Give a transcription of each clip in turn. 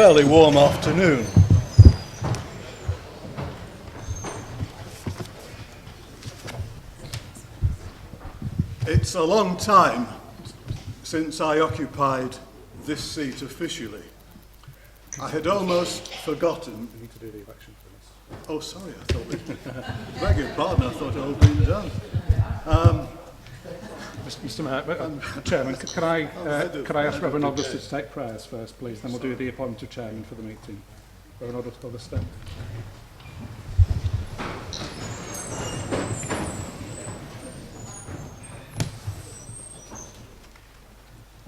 fairly warm afternoon. It's a long time since I occupied this seat officially. I had almost forgotten. We need to do the election for this. Oh, sorry, I thought. Beg your pardon, I thought it all been done. Mr. Mayor, Chairman, could I ask Reverend Augustus to take prayers first, please? Then we'll do the appointment of chairman for the meeting. Reverend Augustus.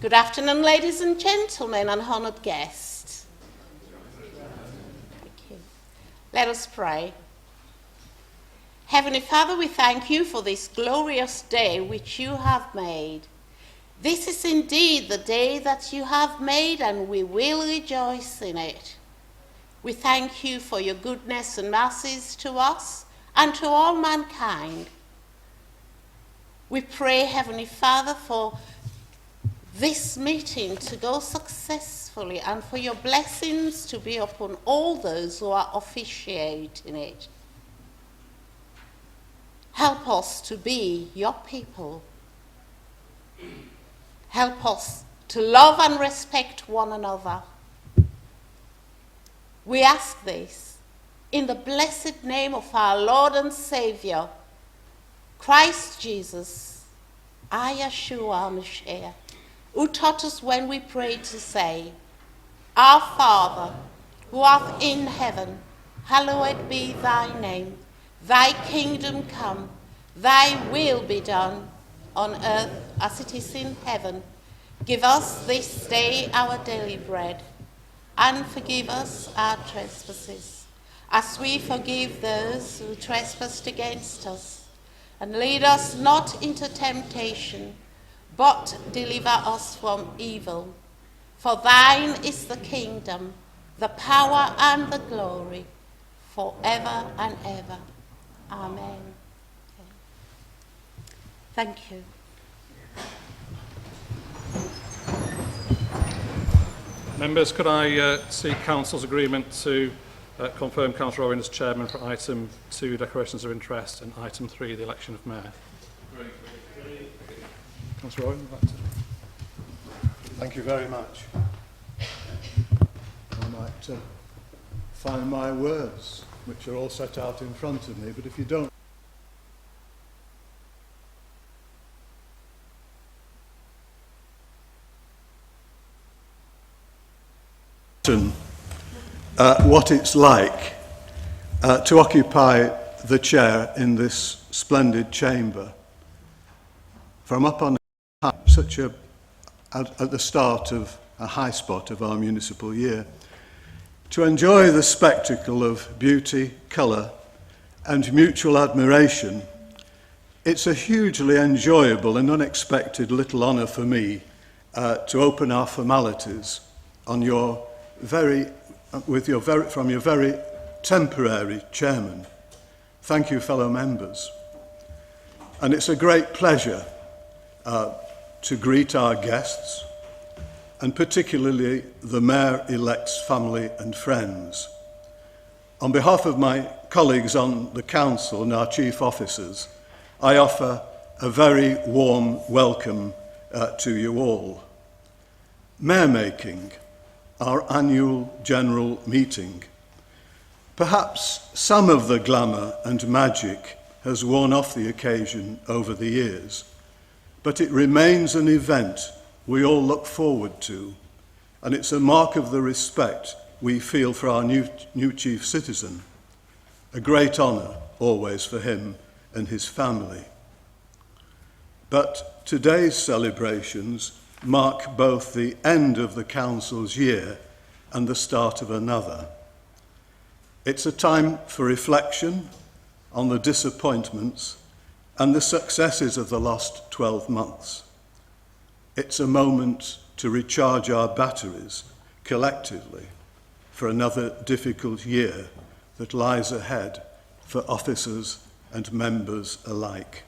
Good afternoon, ladies and gentlemen, and honoured guests. Thank you. Let us pray. Heavenly Father, we thank you for this glorious day which you have made. This is indeed the day that you have made, and we will rejoice in it. We thank you for your goodness and mercies to us and to all mankind. We pray, Heavenly Father, for this meeting to go successfully and for your blessings to be upon all those who are officiating it. Help us to be your people. Help us to love and respect one another. We ask this in the blessed name of our Lord and Savior, Christ Jesus, Yeshua Mashiach, who taught us when we prayed to say, Our Father, who art in heaven, hallowed be thy name. Thy kingdom come, thy will be done, on earth as it is in heaven. Give us this day our daily bread, and forgive us our trespasses, as we forgive those who trespass against us. And lead us not into temptation, but deliver us from evil. For thine is the kingdom, the power and the glory, forever and ever. Amen. Okay. Thank you. Members, could I seek Council's agreement to confirm Councillor Owen as chairman for item 2, declarations of interest, and item 3, the election of mayor? Councillor Owen, would like to... Thank you very much. I might find my words, which are all set out in front of me, but if you don't what it's like to occupy the chair in this splendid chamber from up on such at the start of a high spot of our municipal year, to enjoy the spectacle of beauty, colour and mutual admiration. It's a hugely enjoyable and unexpected little honour for me to open our formalities on from your very temporary chairman. Thank you, fellow members. And it's a great pleasure to greet our guests, and particularly the Mayor-elect's family and friends. On behalf of my colleagues on the Council and our chief officers, I offer a very warm welcome to you all. Mayor-making, our annual general meeting. Perhaps some of the glamour and magic has worn off the occasion over the years, but it remains an event we all look forward to, and it's a mark of the respect we feel for our new chief citizen. A great honour always for him and his family. But today's celebrations mark both the end of the Council's year and the start of another. It's a time for reflection on the disappointments and the successes of the last 12 months. It's a moment to recharge our batteries collectively for another difficult year that lies ahead for officers and members alike.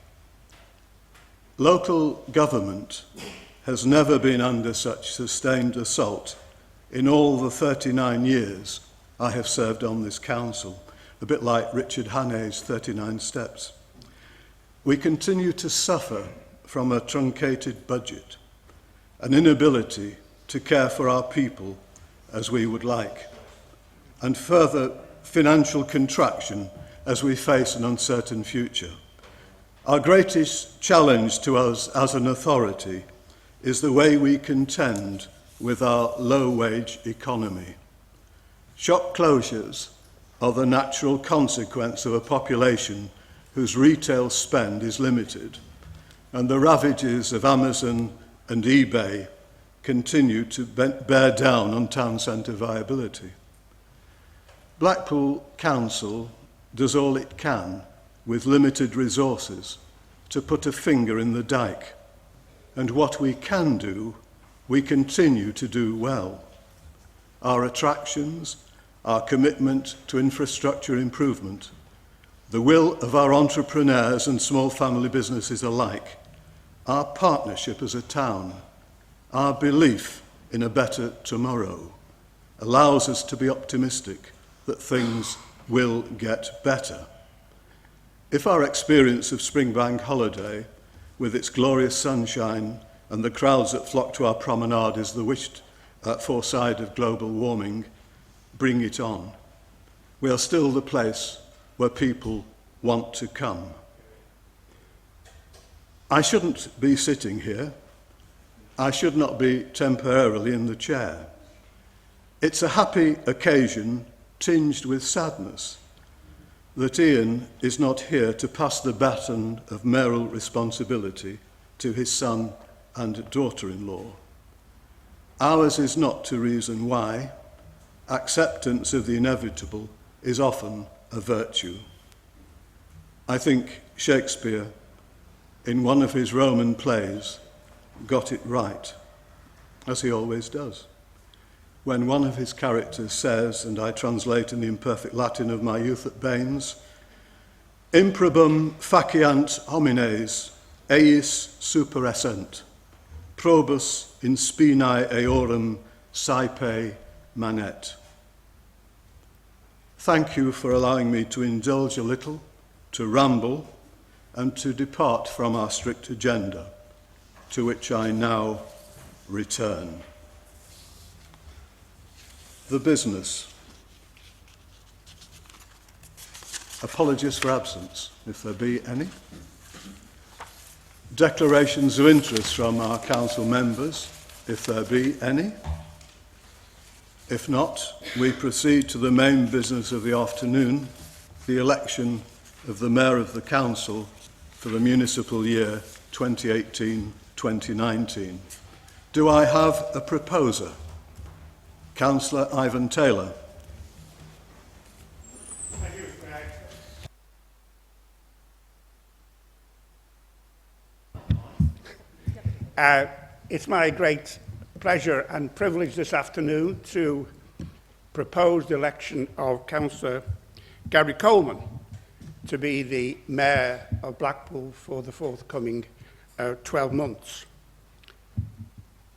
Local government has never been under such sustained assault in all the 39 years I have served on this council, a bit like Richard Hannay's 39 Steps. We continue to suffer from a truncated budget, an inability to care for our people as we would like, and further financial contraction as we face an uncertain future. Our greatest challenge to us as an authority is the way we contend with our low-wage economy. Shop closures are the natural consequence of a population whose retail spend is limited, and the ravages of Amazon and eBay continue to bear down on town centre viability. Blackpool Council does all it can with limited resources to put a finger in the dike, and what we can do, we continue to do well. Our attractions, our commitment to infrastructure improvement, the will of our entrepreneurs and small family businesses alike, our partnership as a town, our belief in a better tomorrow, allows us to be optimistic that things will get better. If our experience of Springbank holiday, with its glorious sunshine and the crowds that flock to our promenade, is the wished for side of global warming, bring it on. We are still the place where people want to come. I shouldn't be sitting here. I should not be temporarily in the chair. It's a happy occasion tinged with sadness that Ian is not here to pass the baton of mayoral responsibility to his son and daughter-in-law. Ours is not to reason why. Acceptance of the inevitable is often a virtue. I think Shakespeare, in one of his Roman plays, got it right, as he always does, when one of his characters says, and I translate in the imperfect Latin of my youth at Baines, improbum faciant homines eis superessent, probus in spinae eorum saepe manet. Thank you for allowing me to indulge a little, to ramble, and to depart from our strict agenda, to which I now return. The business. Apologies for absence, if there be any. Declarations of interest from our council members, if there be any. If not, we proceed to the main business of the afternoon, the election of the Mayor of the Council for the municipal year 2018-2019. Do I have a proposer? Councillor Ivan Taylor. Thank you, Greg. It's my great pleasure and privilege this afternoon to propose the election of Councillor Gary Coleman to be the Mayor of Blackpool for the forthcoming 12 months.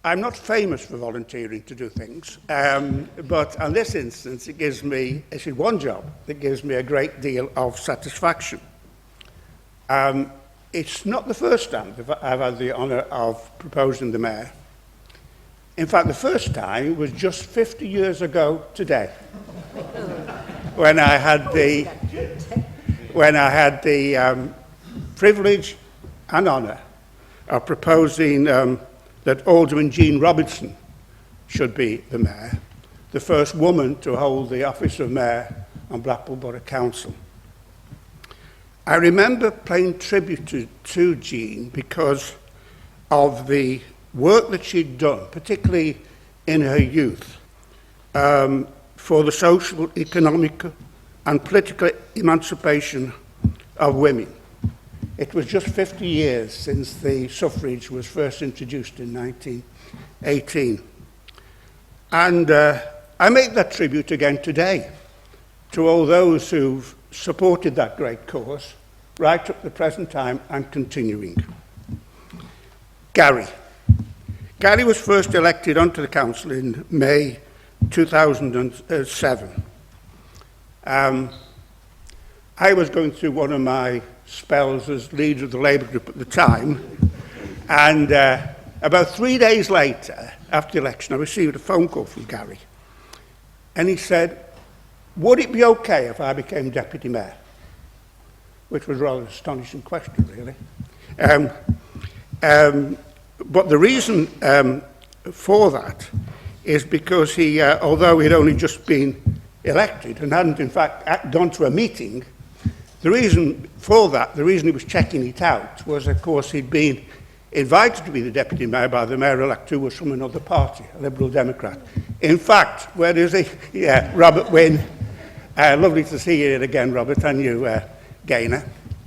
I'm not famous for volunteering to do things, but in this instance, it's one job that gives me a great deal of satisfaction. It's not the first time that I've had the honour of proposing the Mayor. In fact, the first time was just 50 years ago today, when I had the privilege and honour of proposing that Alderman Jean Robinson should be the Mayor, the first woman to hold the office of Mayor on Blackpool Borough Council. I remember paying tribute to Jean because of the work that she'd done, particularly in her youth, for the social, economic and political emancipation of women. It was just 50 years since the suffrage was first introduced in 1918. And I make that tribute again today to all those who've supported that great cause right up to the present time and continuing. Gary. Gary was first elected onto the council in May 2007. I was going through one of my spells as leader of the Labour group at the time, and about 3 days later, after the election, I received a phone call from Gary, and he said, would it be okay if I became deputy mayor? Which was a rather astonishing question, really. But the reason for that is because he, although he'd only just been elected and hadn't in fact gone to a meeting, the reason for that, the reason he was checking it out was, of course, he'd been invited to be the deputy mayor by the mayor-elect who was from another party, a Liberal Democrat. In fact, where is he? Yeah, Robert Wynne. Lovely to see you again, Robert, and you, Gaynor.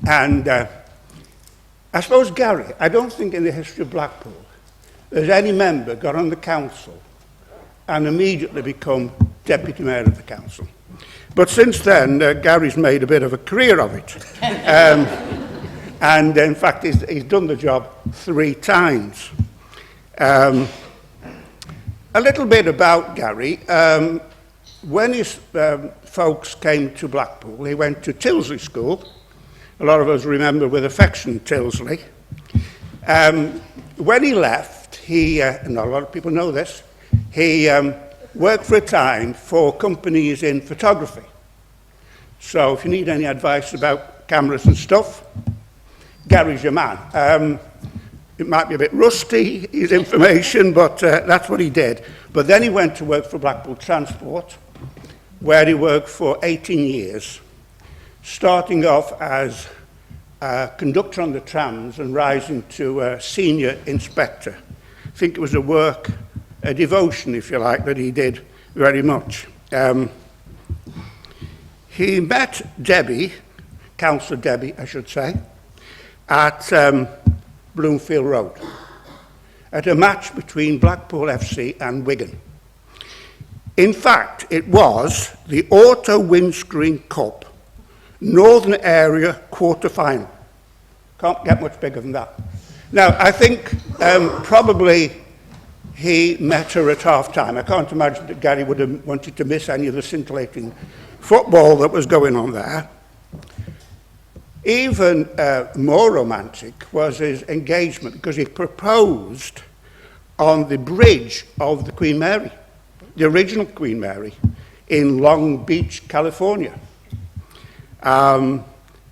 And I suppose, Gary, I don't think in the history of Blackpool there's any member got on the council and immediately become deputy mayor of the council. But since then, Gary's made a bit of a career of it. And in fact, he's done the job 3 times. A little bit about Gary. When his folks came to Blackpool, he went to Tilsley School. A lot of us remember with affection Tilsley. When he left, and a lot of people know this, he worked for a time for companies in photography. So if you need any advice about cameras and stuff, Gary's your man. It might be a bit rusty, his information, but that's what he did. But then he went to work for Blackpool Transport, where he worked for 18 years, starting off as a conductor on the trams and rising to a senior inspector. I think it was a devotion, if you like, that he did very much. He met Debbie, Councillor Debbie, I should say, at Bloomfield Road, at a match between Blackpool FC and Wigan. In fact, it was the Auto Windscreen Cup Northern Area quarter-final. Can't get much bigger than that. Now, I think probably he met her at half-time. I can't imagine that Gary would have wanted to miss any of the scintillating football that was going on there. Even more romantic was his engagement, because he proposed on the bridge of the Queen Mary, the original Queen Mary, in Long Beach, California.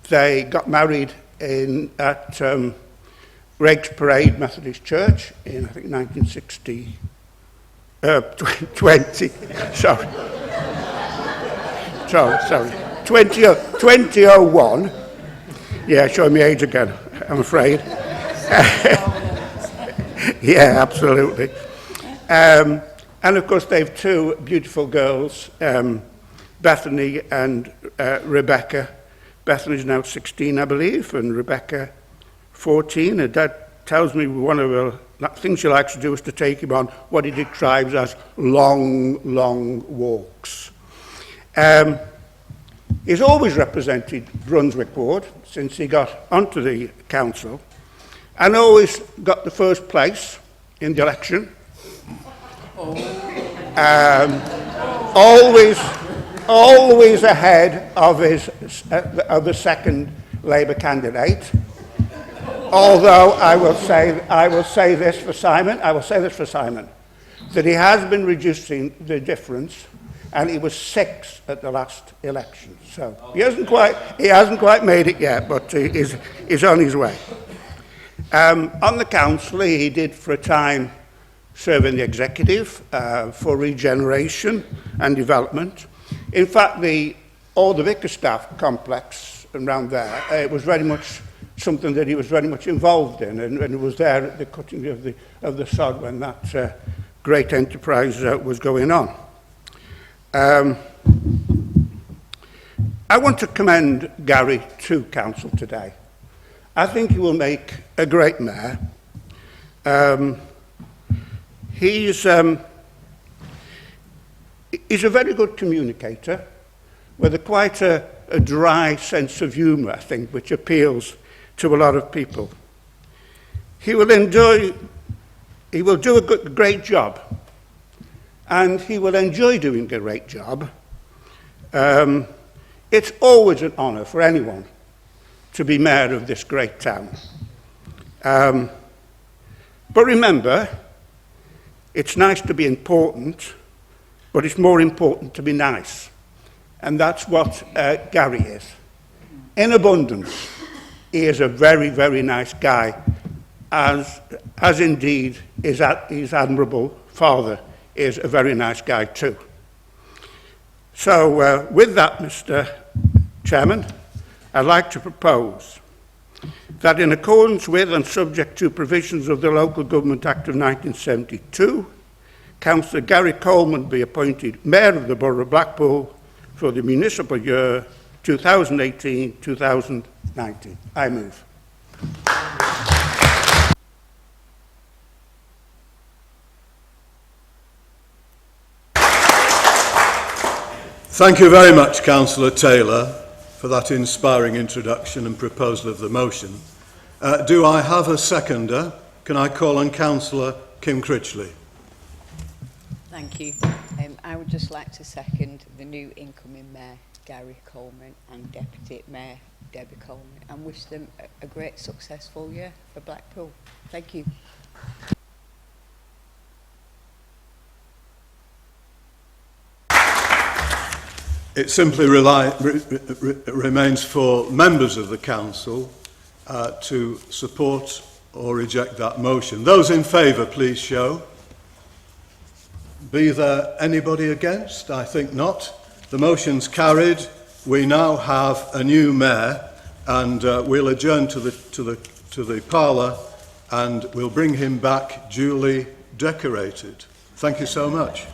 They got married at Greg's Parade Methodist Church in, I think, 1960, 2001. Yeah, showing my age again, I'm afraid. Yeah, absolutely. And of course, they have 2 beautiful girls, Bethany and Rebecca. Bethany's now 16, I believe, and Rebecca 14. Her dad tells me one of the things she likes to do is to take him on what he describes as long, long walks. He's always represented Brunswick Ward since he got onto the council, and always got the first place in the election. Always ahead of the second Labour candidate. Although I will say this for Simon, that he has been reducing the difference, and he was 6 at the last election. So he hasn't quite made it yet, but he's on his way. On the council, he did for a time serve in the executive for regeneration and development. In fact, all the Vickerstaff complex around there, it was very much something that he was very much involved in, and it was there at the cutting of the sod when that great enterprise was going on. I want to commend Gary to council today. I think he will make a great mayor. He's a very good communicator with quite a dry sense of humour, I think, which appeals to a lot of people. He will do a great job and he will enjoy doing a great job. It's always an honour for anyone to be mayor of this great town. But remember, it's nice to be important, but it's more important to be nice. And that's what Gary is. In abundance, he is a very, very nice guy, as indeed his admirable father is a very nice guy too. So with that, Mr. Chairman, I'd like to propose that in accordance with and subject to provisions of the Local Government Act of 1972, Councillor Gary Coleman be appointed Mayor of the Borough of Blackpool for the municipal year 2018-2019. I move. Thank you very much, Councillor Taylor, for that inspiring introduction and proposal of the motion. Do I have a seconder? Can I call on Councillor Kim Critchley? Thank you. I would just like to second the new incoming Mayor, Gary Coleman, and Deputy Mayor, Debbie Coleman, and wish them a great successful year for Blackpool. Thank you. It simply remains for members of the council to support or reject that motion. Those in favour, please show. Be there anybody against? I think not. The motion's carried. We now have a new mayor, and we'll adjourn to the parlour, and we'll bring him back duly decorated. Thank you so much.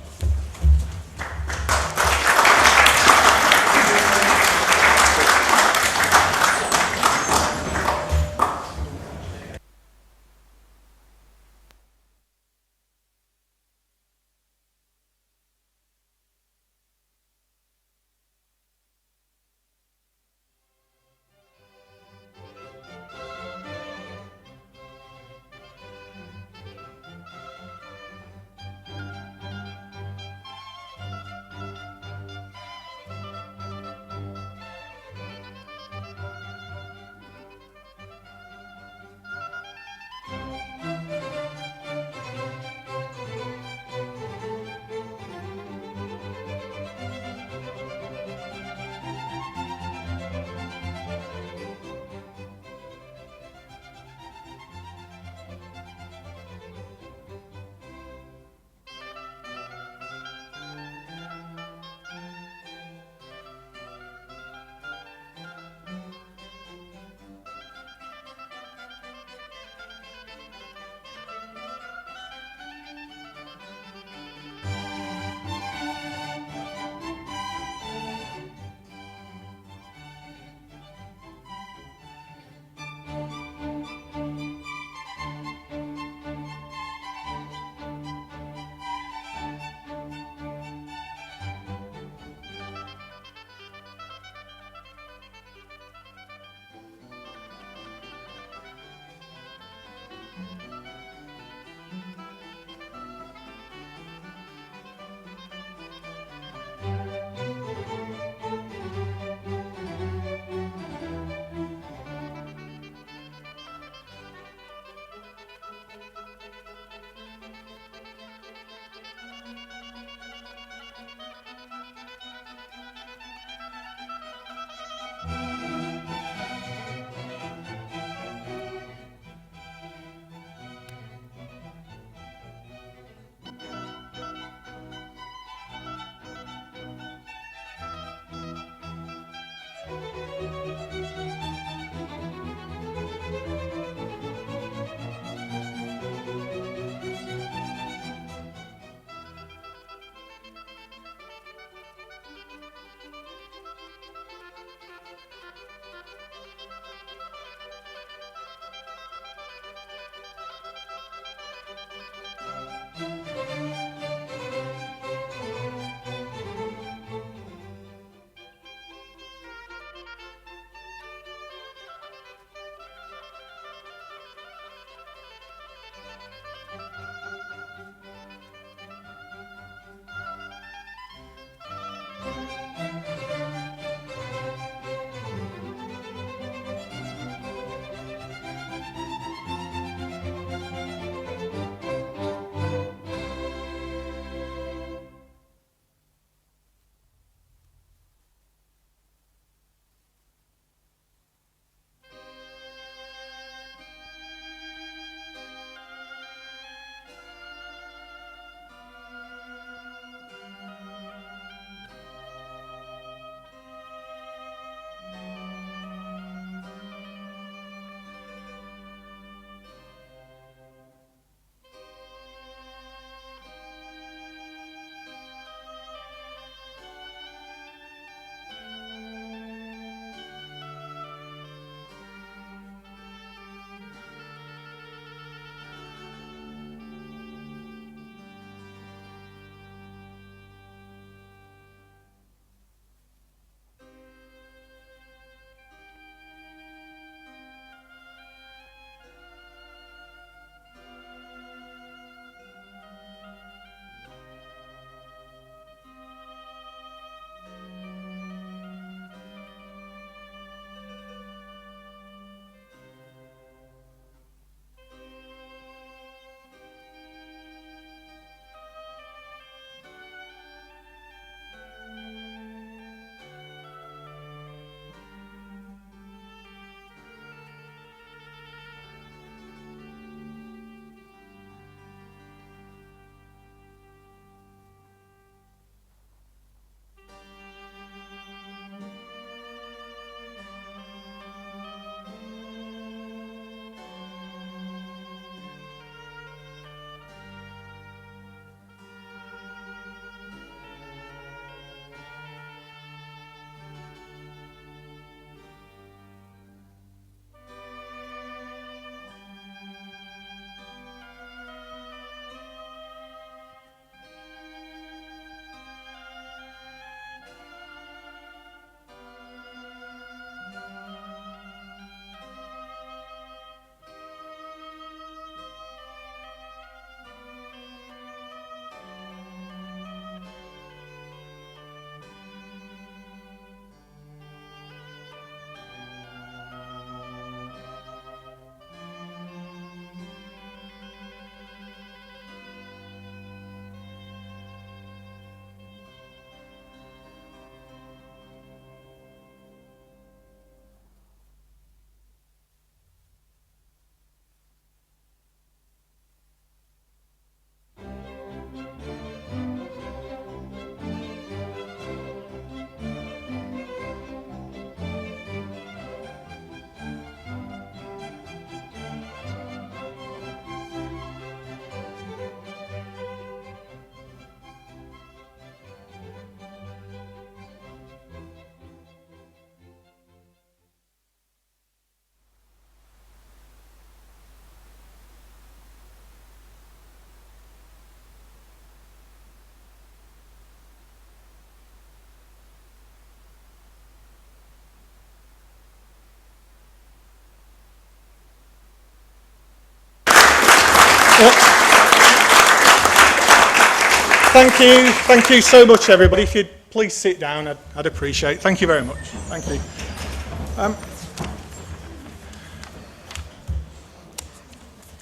Thank you so much, everybody. If you'd please sit down, I'd appreciate it. Thank you very much. Thank you.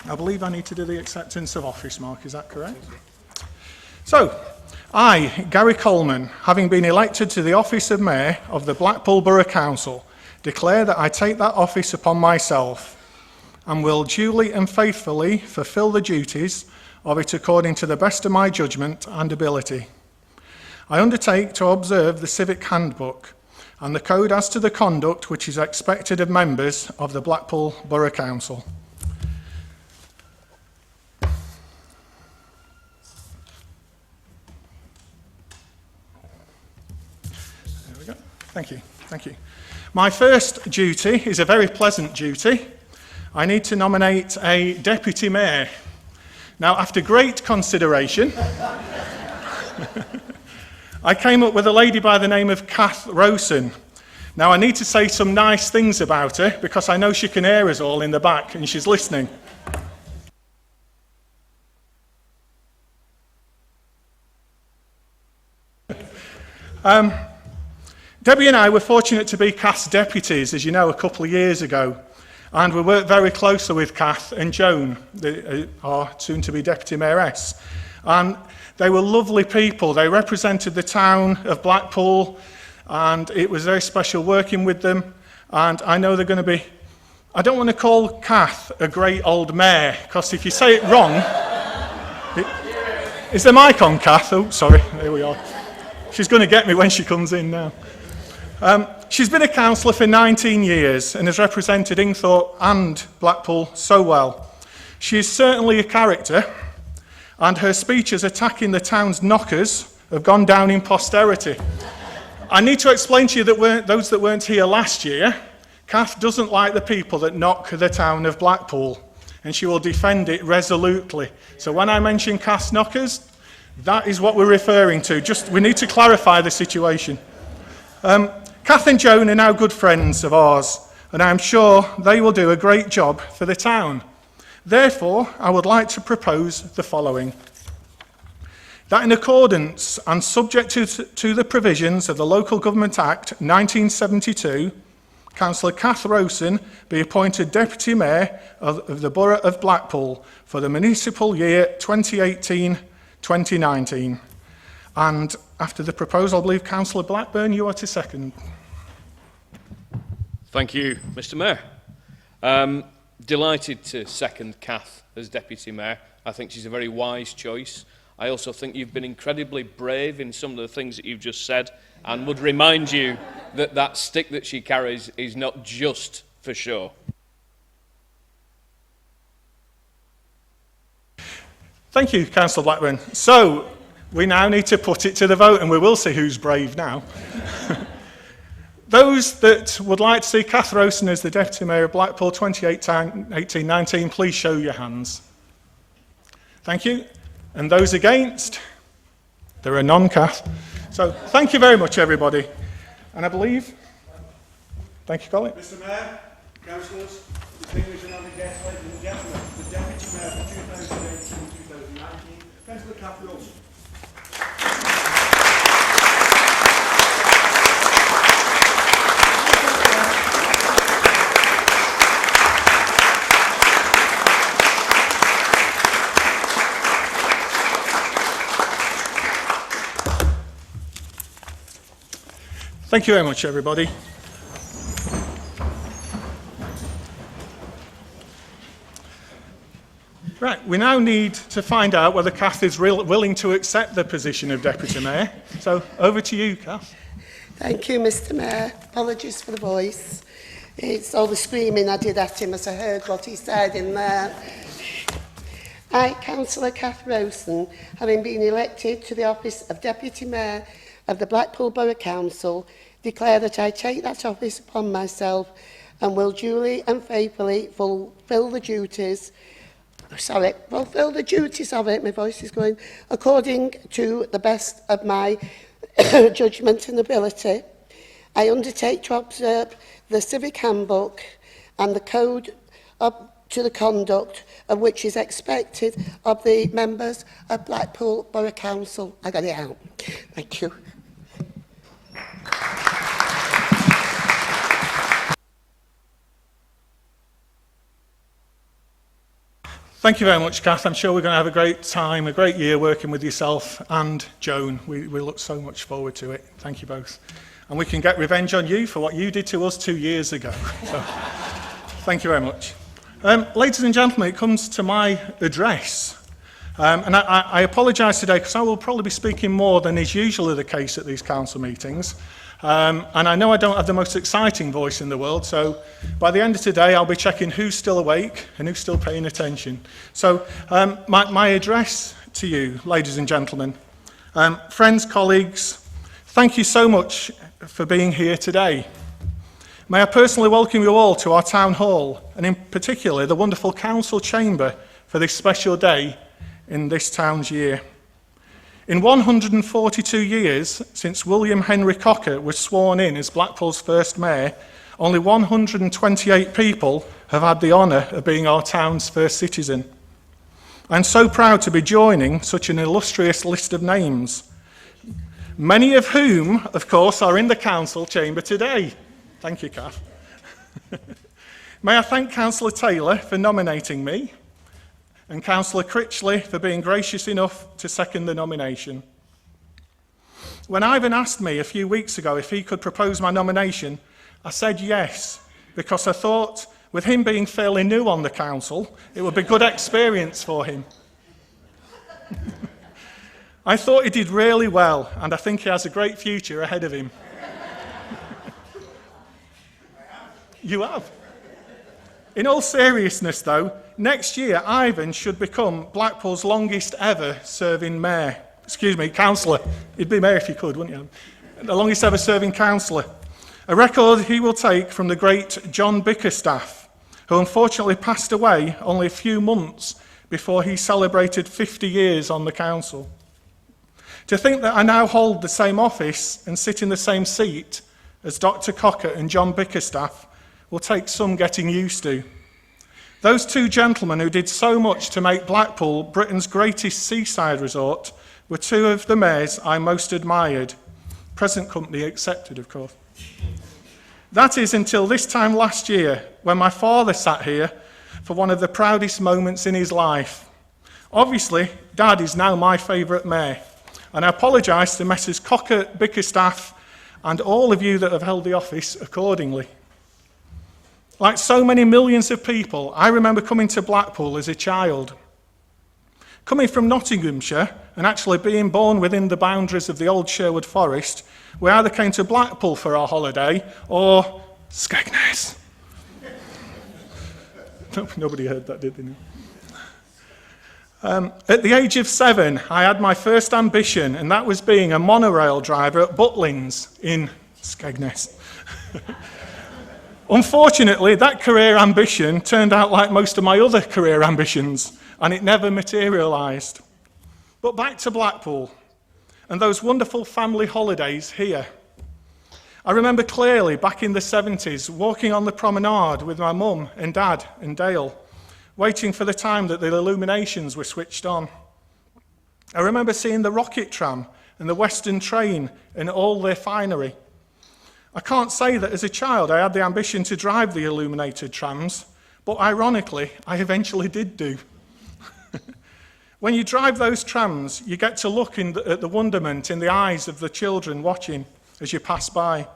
I believe I need to do the acceptance of office, Mark, is that correct? So, I, Gary Coleman, having been elected to the office of Mayor of the Blackpool Borough Council, declare that I take that office upon myself and will duly and faithfully fulfil the duties of it according to the best of my judgment and ability. I undertake to observe the Civic Handbook and the code as to the conduct which is expected of members of the Blackpool Borough Council. There we go. Thank you. Thank you. My first duty is a very pleasant duty. I need to nominate a deputy mayor. Now, after great consideration, I came up with a lady by the name of Kath Rowson. Now, I need to say some nice things about her because I know she can hear us all in the back and she's listening. Debbie and I were fortunate to be Kath's deputies, as you know, a couple of years ago. And we worked very closely with Kath and Joan, our soon-to-be deputy mayoress. And they were lovely people. They represented the town of Blackpool, and it was very special working with them. And I know they're going to be... I don't want to call Kath a great old mayor, because if you say it wrong... Is the mic on, Kath? Oh, sorry, there we are. She's going to get me when she comes in now. She's been a councillor for 19 years and has represented Ingthorpe and Blackpool so well. She is certainly a character, and her speeches attacking the town's knockers have gone down in posterity. I need to explain to you that those that weren't here last year, Kath doesn't like the people that knock the town of Blackpool, and she will defend it resolutely. So when I mention Kath's knockers, that is what we're referring to. We need to clarify the situation. Kath and Joan are now good friends of ours, and I'm sure they will do a great job for the town. Therefore, I would like to propose the following. That in accordance and subject to the provisions of the Local Government Act 1972, Councillor Kath Rowson be appointed Deputy Mayor of the Borough of Blackpool for the municipal year 2018-2019. And after the proposal, I believe Councillor Blackburn, you are to second. Thank you, Mr. Mayor. Delighted to second Kath as Deputy Mayor. I think she's a very wise choice. I also think you've been incredibly brave in some of the things that you've just said, and would remind you that that stick that she carries is not just for show. Thank you, Councillor Blackburn. So, we now need to put it to the vote, and we will see who's brave now. Those that would like to see Kath Rowson as the Deputy Mayor of Blackpool 2018-19, please show your hands. Thank you. And those against? There are none, Kath. So thank you very much, everybody. And I believe... Thank you, Colin. Mr. Mayor, councillors, distinguished and honored guests, ladies and gentlemen, the Deputy Mayor for 2018-2019, Councillor Kath Rowson. Thank you very much, everybody. Right, we now need to find out whether Kath is willing to accept the position of Deputy Mayor. So, over to you, Kath. Thank you, Mr. Mayor. Apologies for the voice. It's all the screaming I did at him as I heard what he said in there. I, Councillor Kath Rowson, having been elected to the office of Deputy Mayor of the Blackpool Borough Council, declare that I take that office upon myself and will duly and faithfully fulfil the duties of it, my voice is going, according to the best of my judgment and ability. I undertake to observe the Civic Handbook and the code to the conduct of which is expected of the members of Blackpool Borough Council. I got it out. Thank you. Thank you very much, Kath. I'm sure we're going to have a great time, a great year working with yourself and Joan. We look so much forward to it. Thank you both. And we can get revenge on you for what you did to us 2 years ago. So, thank you very much. Ladies and gentlemen, it comes to my address. And I apologise today because I will probably be speaking more than is usually the case at these council meetings. And I know I don't have the most exciting voice in the world, so by the end of today I'll be checking who's still awake and who's still paying attention. So my address to you, ladies and gentlemen, friends, colleagues, thank you so much for being here today. May I personally welcome you all to our town hall, and in particular the wonderful council chamber for this special day in this town's year. In 142 years since William Henry Cocker was sworn in as Blackpool's first mayor, only 128 people have had the honour of being our town's first citizen. I'm so proud to be joining such an illustrious list of names, many of whom, of course, are in the council chamber today. Thank you, Kath. May I thank Councillor Taylor for nominating me, and Councillor Critchley for being gracious enough to second the nomination. When Ivan asked me a few weeks ago if he could propose my nomination, I said yes, because I thought with him being fairly new on the council, it would be good experience for him. I thought he did really well, and I think he has a great future ahead of him. You have. In all seriousness, though, next year, Ivan should become Blackpool's longest ever serving mayor. Councillor. He'd be mayor if he could, wouldn't you? The longest ever serving councillor. A record he will take from the great John Bickerstaff, who unfortunately passed away only a few months before he celebrated 50 years on the council. To think that I now hold the same office and sit in the same seat as Dr. Cocker and John Bickerstaff will take some getting used to. Those two gentlemen who did so much to make Blackpool Britain's greatest seaside resort were two of the mayors I most admired, present company accepted, of course. That is until this time last year, when my father sat here for one of the proudest moments in his life. Obviously, Dad is now my favourite mayor, and I apologise to Messrs Cocker, Bickerstaff, and all of you that have held the office accordingly. Like so many millions of people, I remember coming to Blackpool as a child. Coming from Nottinghamshire and actually being born within the boundaries of the old Sherwood Forest, we either came to Blackpool for our holiday or Skegness. Nobody heard that, did they? At the age of 7, I had my first ambition, and that was being a monorail driver at Butlins in Skegness. Unfortunately, that career ambition turned out like most of my other career ambitions, and it never materialised. But back to Blackpool, and those wonderful family holidays here. I remember clearly back in the 70s, walking on the promenade with my mum and dad and Dale, waiting for the time that the illuminations were switched on. I remember seeing the rocket tram and the Western train in all their finery. I can't say that as a child I had the ambition to drive the illuminated trams, but ironically, I eventually did do. When you drive those trams, you get to look at the wonderment in the eyes of the children watching as you pass by,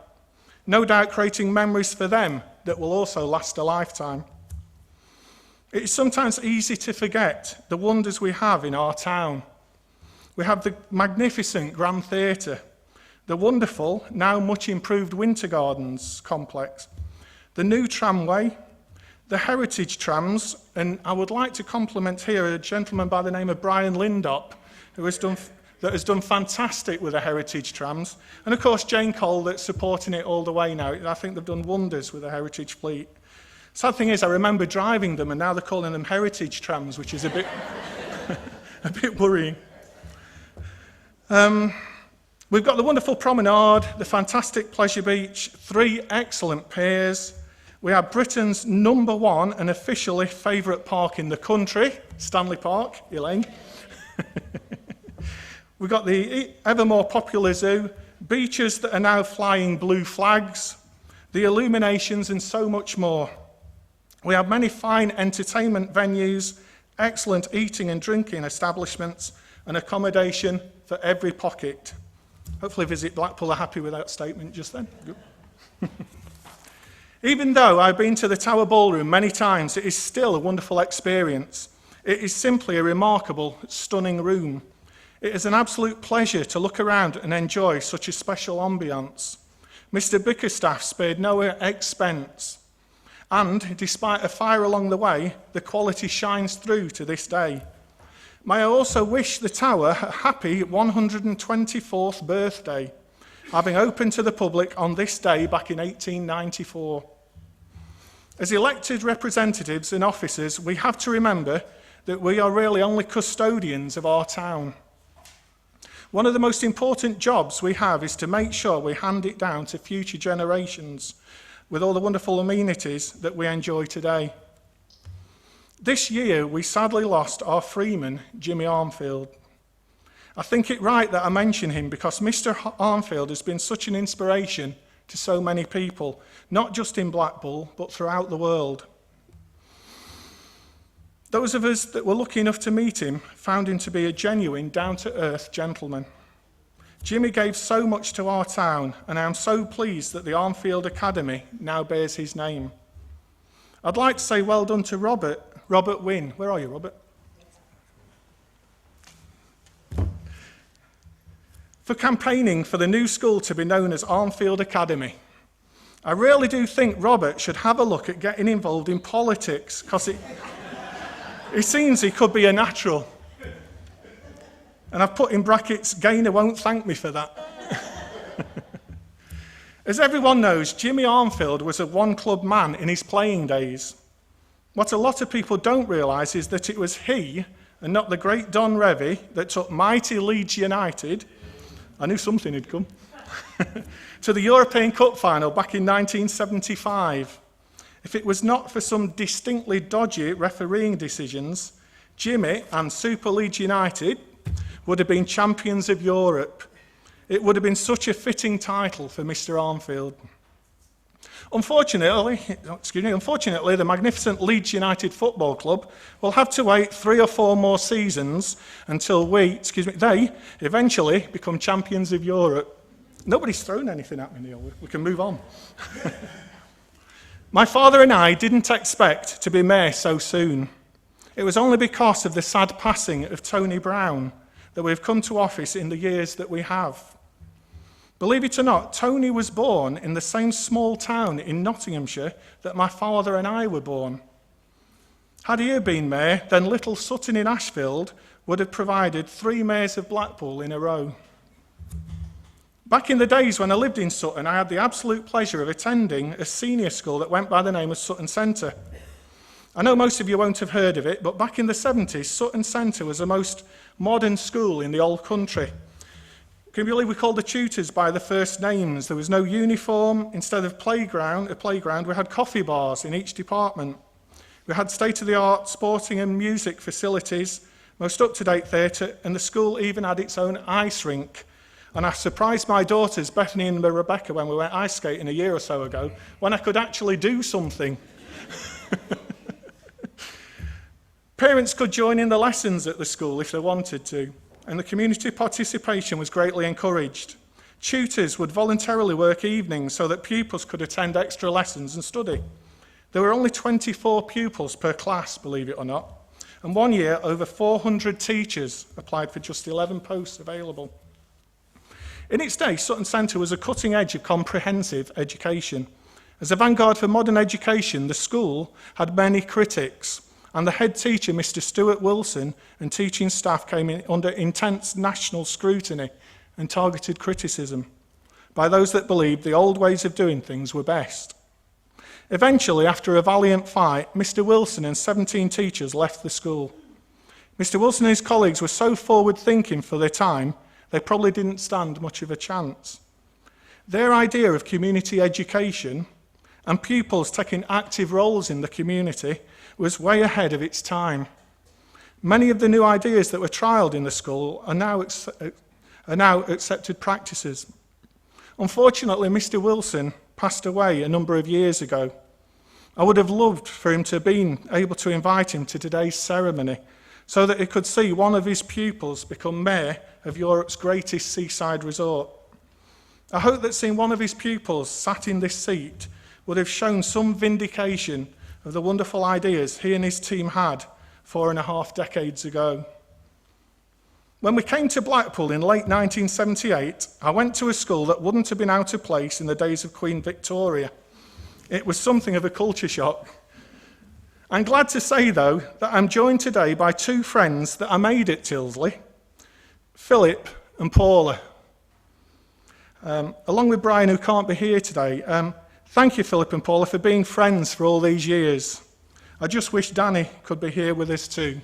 no doubt creating memories for them that will also last a lifetime. It is sometimes easy to forget the wonders we have in our town. We have the magnificent Grand Theatre, the wonderful, now much improved Winter Gardens complex, the new tramway, the heritage trams, and I would like to compliment here a gentleman by the name of Brian Lindop, who has done fantastic with the heritage trams, and of course Jane Cole that's supporting it all the way now. I think they've done wonders with the heritage fleet. Sad thing is, I remember driving them, and now they're calling them heritage trams, which is a bit a bit worrying. We've got the wonderful promenade, the fantastic pleasure beach, 3 excellent piers, We have Britain's #1 and officially favourite park in the country, Stanley Park, Elaine. We've got the ever more popular zoo, beaches that are now flying blue flags, the illuminations and so much more. We have many fine entertainment venues, excellent eating and drinking establishments, and accommodation for every pocket. Hopefully Visit Blackpool are happy with that statement just then. Good. Even though I've been to the Tower Ballroom many times, it is still a wonderful experience. It is simply a remarkable, stunning room. It is an absolute pleasure to look around and enjoy such a special ambience. Mr. Bickerstaff spared no expense, and despite a fire along the way, the quality shines through to this day. May I also wish the Tower a happy 124th birthday, having opened to the public on this day back in 1894. As elected representatives and officers, we have to remember that we are really only custodians of our town. One of the most important jobs we have is to make sure we hand it down to future generations with all the wonderful amenities that we enjoy today. This year, we sadly lost our freeman, Jimmy Armfield. I think it right that I mention him because Mr. Armfield has been such an inspiration to so many people, not just in Blackpool, but throughout the world. Those of us that were lucky enough to meet him found him to be a genuine, down-to-earth gentleman. Jimmy gave so much to our town, and I am so pleased that the Armfield Academy now bears his name. I'd like to say well done to Robert Wynne. Where are you, Robert? For campaigning for the new school to be known as Armfield Academy. I really do think Robert should have a look at getting involved in politics, because it seems he could be a natural. And I've put in brackets, Gaynor won't thank me for that. As everyone knows, Jimmy Armfield was a one-club man in his playing days. What a lot of people don't realise is that it was he, and not the great Don Revie, that took mighty Leeds United, I knew something had come, to the European Cup final back in 1975. If it was not for some distinctly dodgy refereeing decisions, Jimmy and Super Leeds United would have been champions of Europe. It would have been such a fitting title for Mr. Armfield. Unfortunately, the magnificent Leeds United Football Club will have to wait 3 or 4 more seasons until they eventually become champions of Europe. Nobody's thrown anything at me, Neil. We can move on. My father and I didn't expect to be mayor so soon. It was only because of the sad passing of Tony Brown that we've come to office in the years that we have. Believe it or not, Tony was born in the same small town in Nottinghamshire that my father and I were born. Had he been mayor, then little Sutton in Ashfield would have provided 3 mayors of Blackpool in a row. Back in the days when I lived in Sutton, I had the absolute pleasure of attending a senior school that went by the name of Sutton Centre. I know most of you won't have heard of it, but back in the 70s, Sutton Centre was the most modern school in the old country. Can you believe we called the tutors by the first names? There was no uniform. Instead of a playground, we had coffee bars in each department. We had state-of-the-art sporting and music facilities, most up-to-date theatre, and the school even had its own ice rink. And I surprised my daughters, Bethany and Rebecca, when we went ice skating a year or so ago, when I could actually do something. Parents could join in the lessons at the school if they wanted to, and the community participation was greatly encouraged. Tutors would voluntarily work evenings so that pupils could attend extra lessons and study. There were only 24 pupils per class, believe it or not, and one year over 400 teachers applied for just 11 posts available. In its day, Sutton Centre was a cutting edge of comprehensive education. As a vanguard for modern education, the school had many critics, and the head teacher, Mr. Stuart Wilson, and teaching staff came in under intense national scrutiny and targeted criticism by those that believed the old ways of doing things were best. Eventually, after a valiant fight, Mr. Wilson and 17 teachers left the school. Mr. Wilson and his colleagues were so forward-thinking for their time, they probably didn't stand much of a chance. Their idea of community education and pupils taking active roles in the community was way ahead of its time. Many of the new ideas that were trialled in the school are now accepted practices. Unfortunately, Mr. Wilson passed away a number of years ago. I would have loved for him to have been able to invite him to today's ceremony so that he could see one of his pupils become mayor of Europe's greatest seaside resort. I hope that seeing one of his pupils sat in this seat would have shown some vindication of the wonderful ideas he and his team had 4.5 decades ago. When we came to Blackpool in late 1978, I went to a school that wouldn't have been out of place in the days of Queen Victoria. It was something of a culture shock. I'm glad to say, though, that I'm joined today by two friends that I made at Tilsley, Philip and Paula. Along with Brian, who can't be here today. Thank you, Philip and Paula, for being friends for all these years. I just wish Danny could be here with us too.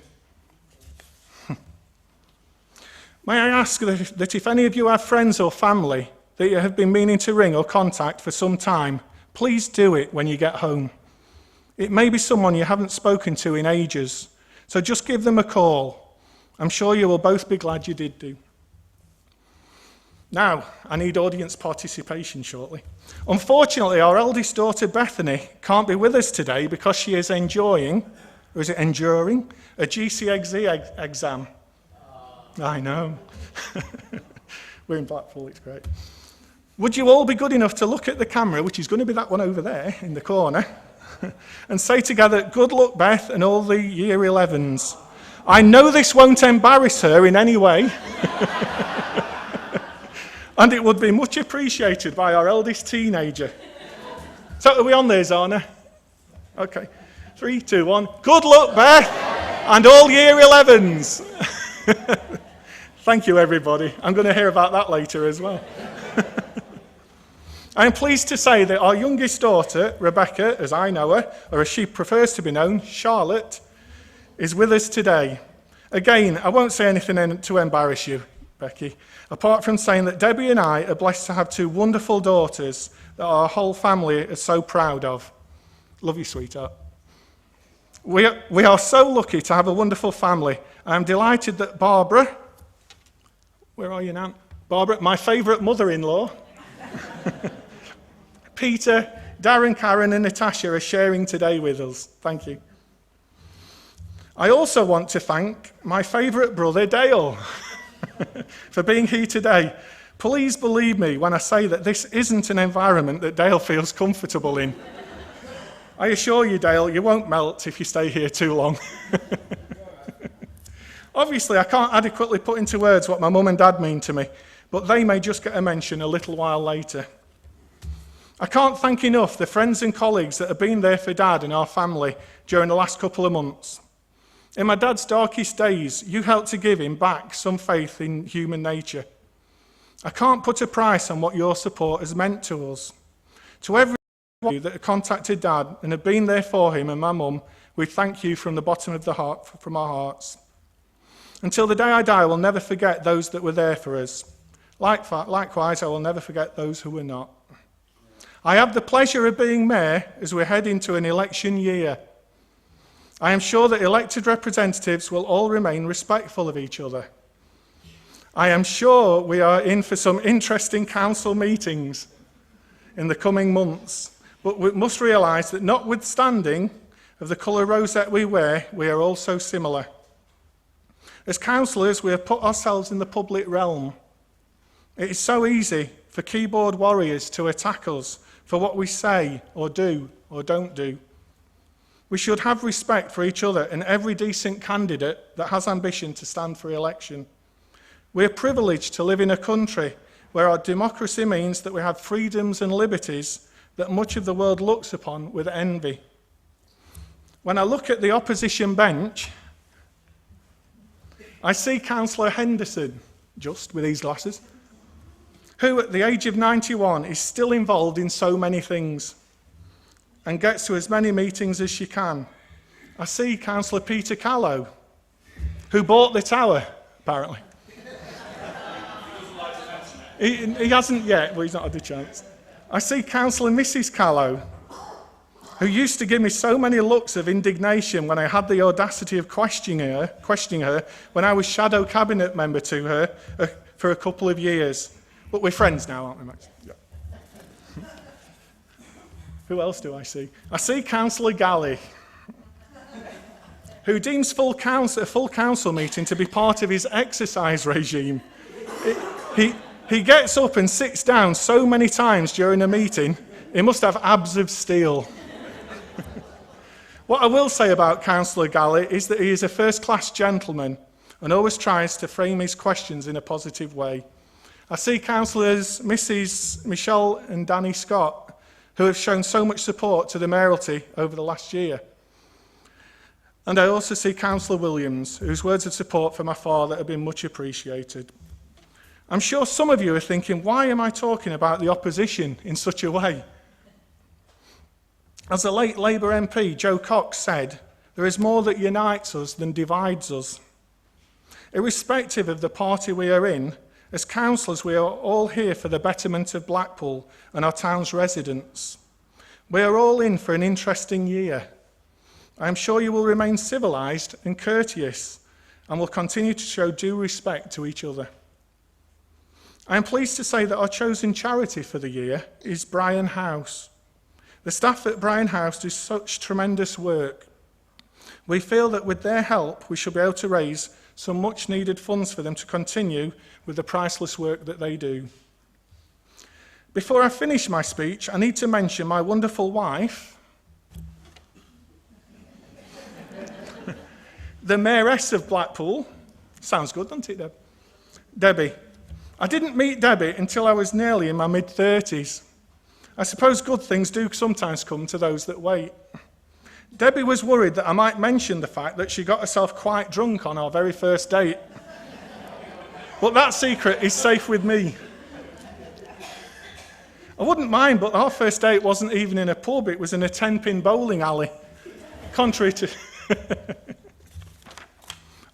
May I ask that if any of you have friends or family that you have been meaning to ring or contact for some time, please do it when you get home. It may be someone you haven't spoken to in ages, so just give them a call. I'm sure you will both be glad you did do. Now, I need audience participation shortly. Unfortunately, our eldest daughter, Bethany, can't be with us today because she is enduring a GCSE exam. I know. We're in Blackpool, it's great. Would you all be good enough to look at the camera, which is going to be that one over there in the corner, and say together, "Good luck, Beth, and all the Year 11s. I know this won't embarrass her in any way." And it would be much appreciated by our eldest teenager. So are we on there, Zana? Okay. 3, 2, 1. Good luck, Beth, and all Year 11s. Thank you, everybody. I'm going to hear about that later as well. I am pleased to say that our youngest daughter, Rebecca, as I know her, or as she prefers to be known, Charlotte, is with us today. Again, I won't say anything to embarrass you, Becky, apart from saying that Debbie and I are blessed to have two wonderful daughters that our whole family is so proud of. Love you, sweetheart. We are so lucky to have a wonderful family. I'm delighted that Barbara, where are you now? Barbara, my favourite mother-in-law, Peter, Darren, Karen and Natasha are sharing today with us. Thank you. I also want to thank my favourite brother, Dale, for being here today. Please believe me when I say that this isn't an environment that Dale feels comfortable in. I assure you, Dale, you won't melt if you stay here too long. Obviously, I can't adequately put into words what my mum and dad mean to me, but they may just get a mention a little while later. I can't thank enough the friends and colleagues that have been there for Dad and our family during the last couple of months. In my dad's darkest days, you helped to give him back some faith in human nature. I can't put a price on what your support has meant to us. To everyone of you that have contacted Dad and have been there for him and my mum, we thank you from the bottom of the heart, from our hearts. Until the day I die, I will never forget those that were there for us. Likewise, I will never forget those who were not. I have the pleasure of being mayor as we head into an election year. I am sure that elected representatives will all remain respectful of each other. I am sure we are in for some interesting council meetings in the coming months, but we must realise that notwithstanding of the colour rosette we wear, we are all so similar. As councillors, we have put ourselves in the public realm. It is so easy for keyboard warriors to attack us for what we say or do or don't do. We should have respect for each other and every decent candidate that has ambition to stand for election. We are privileged to live in a country where our democracy means that we have freedoms and liberties that much of the world looks upon with envy. When I look at the opposition bench, I see Councillor Henderson, just with these glasses, who at the age of 91 is still involved in so many things and gets to as many meetings as she can. I see Councillor Peter Callow, who bought the tower, apparently. He hasn't yet, but he's not had a chance. I see Councillor Mrs. Callow, who used to give me so many looks of indignation when I had the audacity of questioning her when I was shadow cabinet member to her for a couple of years. But we're friends now, aren't we, Max? Yeah. Who else do I see? I see Councillor Galley, who deems a full council meeting to be part of his exercise regime. He gets up and sits down so many times during a meeting, he must have abs of steel. What I will say about Councillor Galley is that he is a first-class gentleman and always tries to frame his questions in a positive way. I see Councillors Mrs. Michelle and Danny Scott, who have shown so much support to the mayoralty over the last year. And I also see Councillor Williams, whose words of support for my father have been much appreciated. I'm sure some of you are thinking, why am I talking about the opposition in such a way? As the late Labour MP, Joe Cox, said, there is more that unites us than divides us. Irrespective of the party we are in, as councillors, we are all here for the betterment of Blackpool and our town's residents. We are all in for an interesting year. I am sure you will remain civilised and courteous and will continue to show due respect to each other. I am pleased to say that our chosen charity for the year is Brian House. The staff at Brian House do such tremendous work. We feel that with their help, we shall be able to raise some much needed funds for them to continue with the priceless work that they do. Before I finish my speech, I need to mention my wonderful wife, the Mayoress of Blackpool. Sounds good, doesn't it, Deb? Debbie. I didn't meet Debbie until I was nearly in my mid-30s. I suppose good things do sometimes come to those that wait. Debbie was worried that I might mention the fact that she got herself quite drunk on our very first date. But that secret is safe with me. I wouldn't mind, but our first date wasn't even in a pub, it was in a 10-pin bowling alley. Contrary to...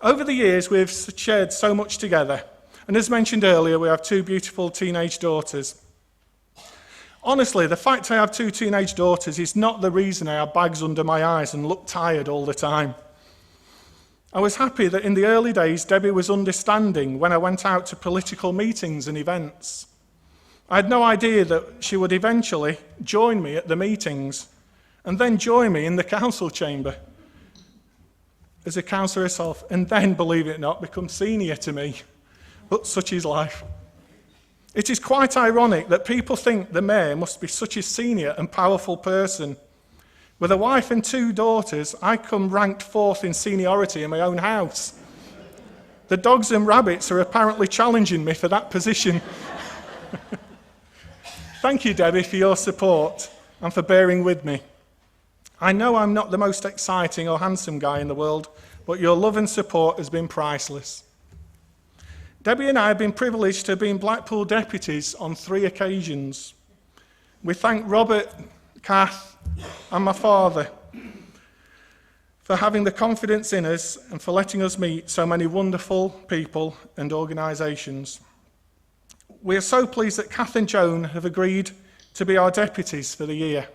Over the years, we've shared so much together. And as mentioned earlier, we have two beautiful teenage daughters. Honestly, the fact I have two teenage daughters is not the reason I have bags under my eyes and look tired all the time. I was happy that in the early days, Debbie was understanding when I went out to political meetings and events. I had no idea that she would eventually join me at the meetings and then join me in the council chamber as a councillor herself, and then, believe it or not, become senior to me. But such is life. It is quite ironic that people think the mayor must be such a senior and powerful person. With a wife and two daughters, I come ranked fourth in seniority in my own house. The dogs and rabbits are apparently challenging me for that position. Thank you, Debbie, for your support and for bearing with me. I know I'm not the most exciting or handsome guy in the world, but your love and support has been priceless. Debbie and I have been privileged to have been Blackpool deputies on 3 occasions. We thank Robert, Kath, and my father for having the confidence in us and for letting us meet so many wonderful people and organisations. We are so pleased that Kath and Joan have agreed to be our deputies for the year.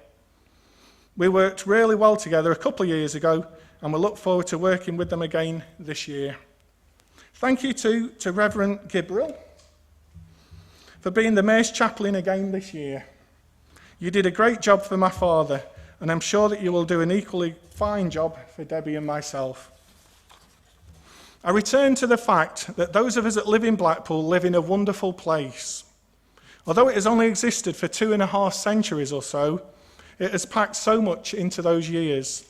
We worked really well together a couple of years ago, and we look forward to working with them again this year. Thank you to Reverend Gibril for being the Mayor's chaplain again this year. You did a great job for my father, and I'm sure that you will do an equally fine job for Debbie and myself. I return to the fact that those of us that live in Blackpool live in a wonderful place. Although it has only existed for 2.5 centuries or so, it has packed so much into those years.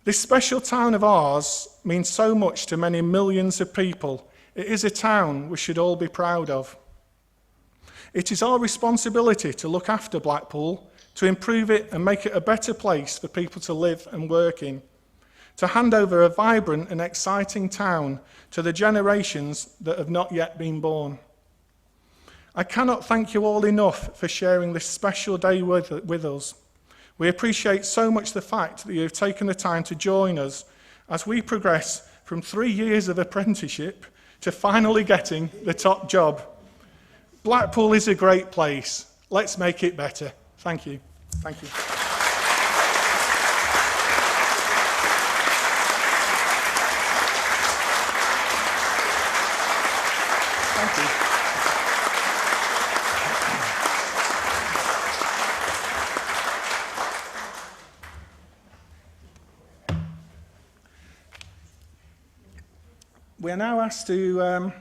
This special town of ours means so much to many millions of people. It is a town we should all be proud of. It is our responsibility to look after Blackpool, to improve it and make it a better place for people to live and work in, to hand over a vibrant and exciting town to the generations that have not yet been born. I cannot thank you all enough for sharing this special day with us. We appreciate so much the fact that you have taken the time to join us as we progress from 3 years of apprenticeship to finally getting the top job. Blackpool is a great place. Let's make it better. Thank you. Thank you. We are now asked to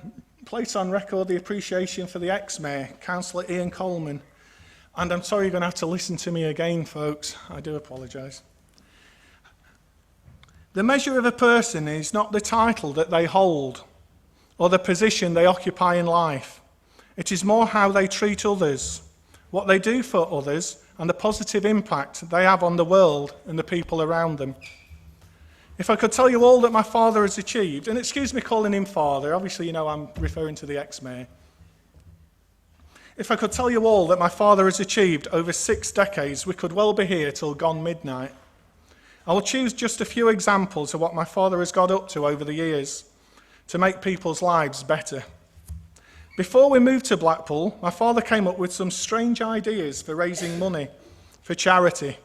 place on record the appreciation for the ex-mayor, Councillor Ian Coleman. And I'm sorry you're going to have to listen to me again, folks. I do apologise. The measure of a person is not the title that they hold or the position they occupy in life. It is more how they treat others, what they do for others, and the positive impact they have on the world and the people around them. If I could tell you all that my father has achieved, and excuse me calling him father, obviously you know I'm referring to the ex-mayor. If I could tell you all that my father has achieved over 6 decades, we could well be here till gone midnight. I will choose just a few examples of what my father has got up to over the years to make people's lives better. Before we moved to Blackpool, my father came up with some strange ideas for raising money for charity.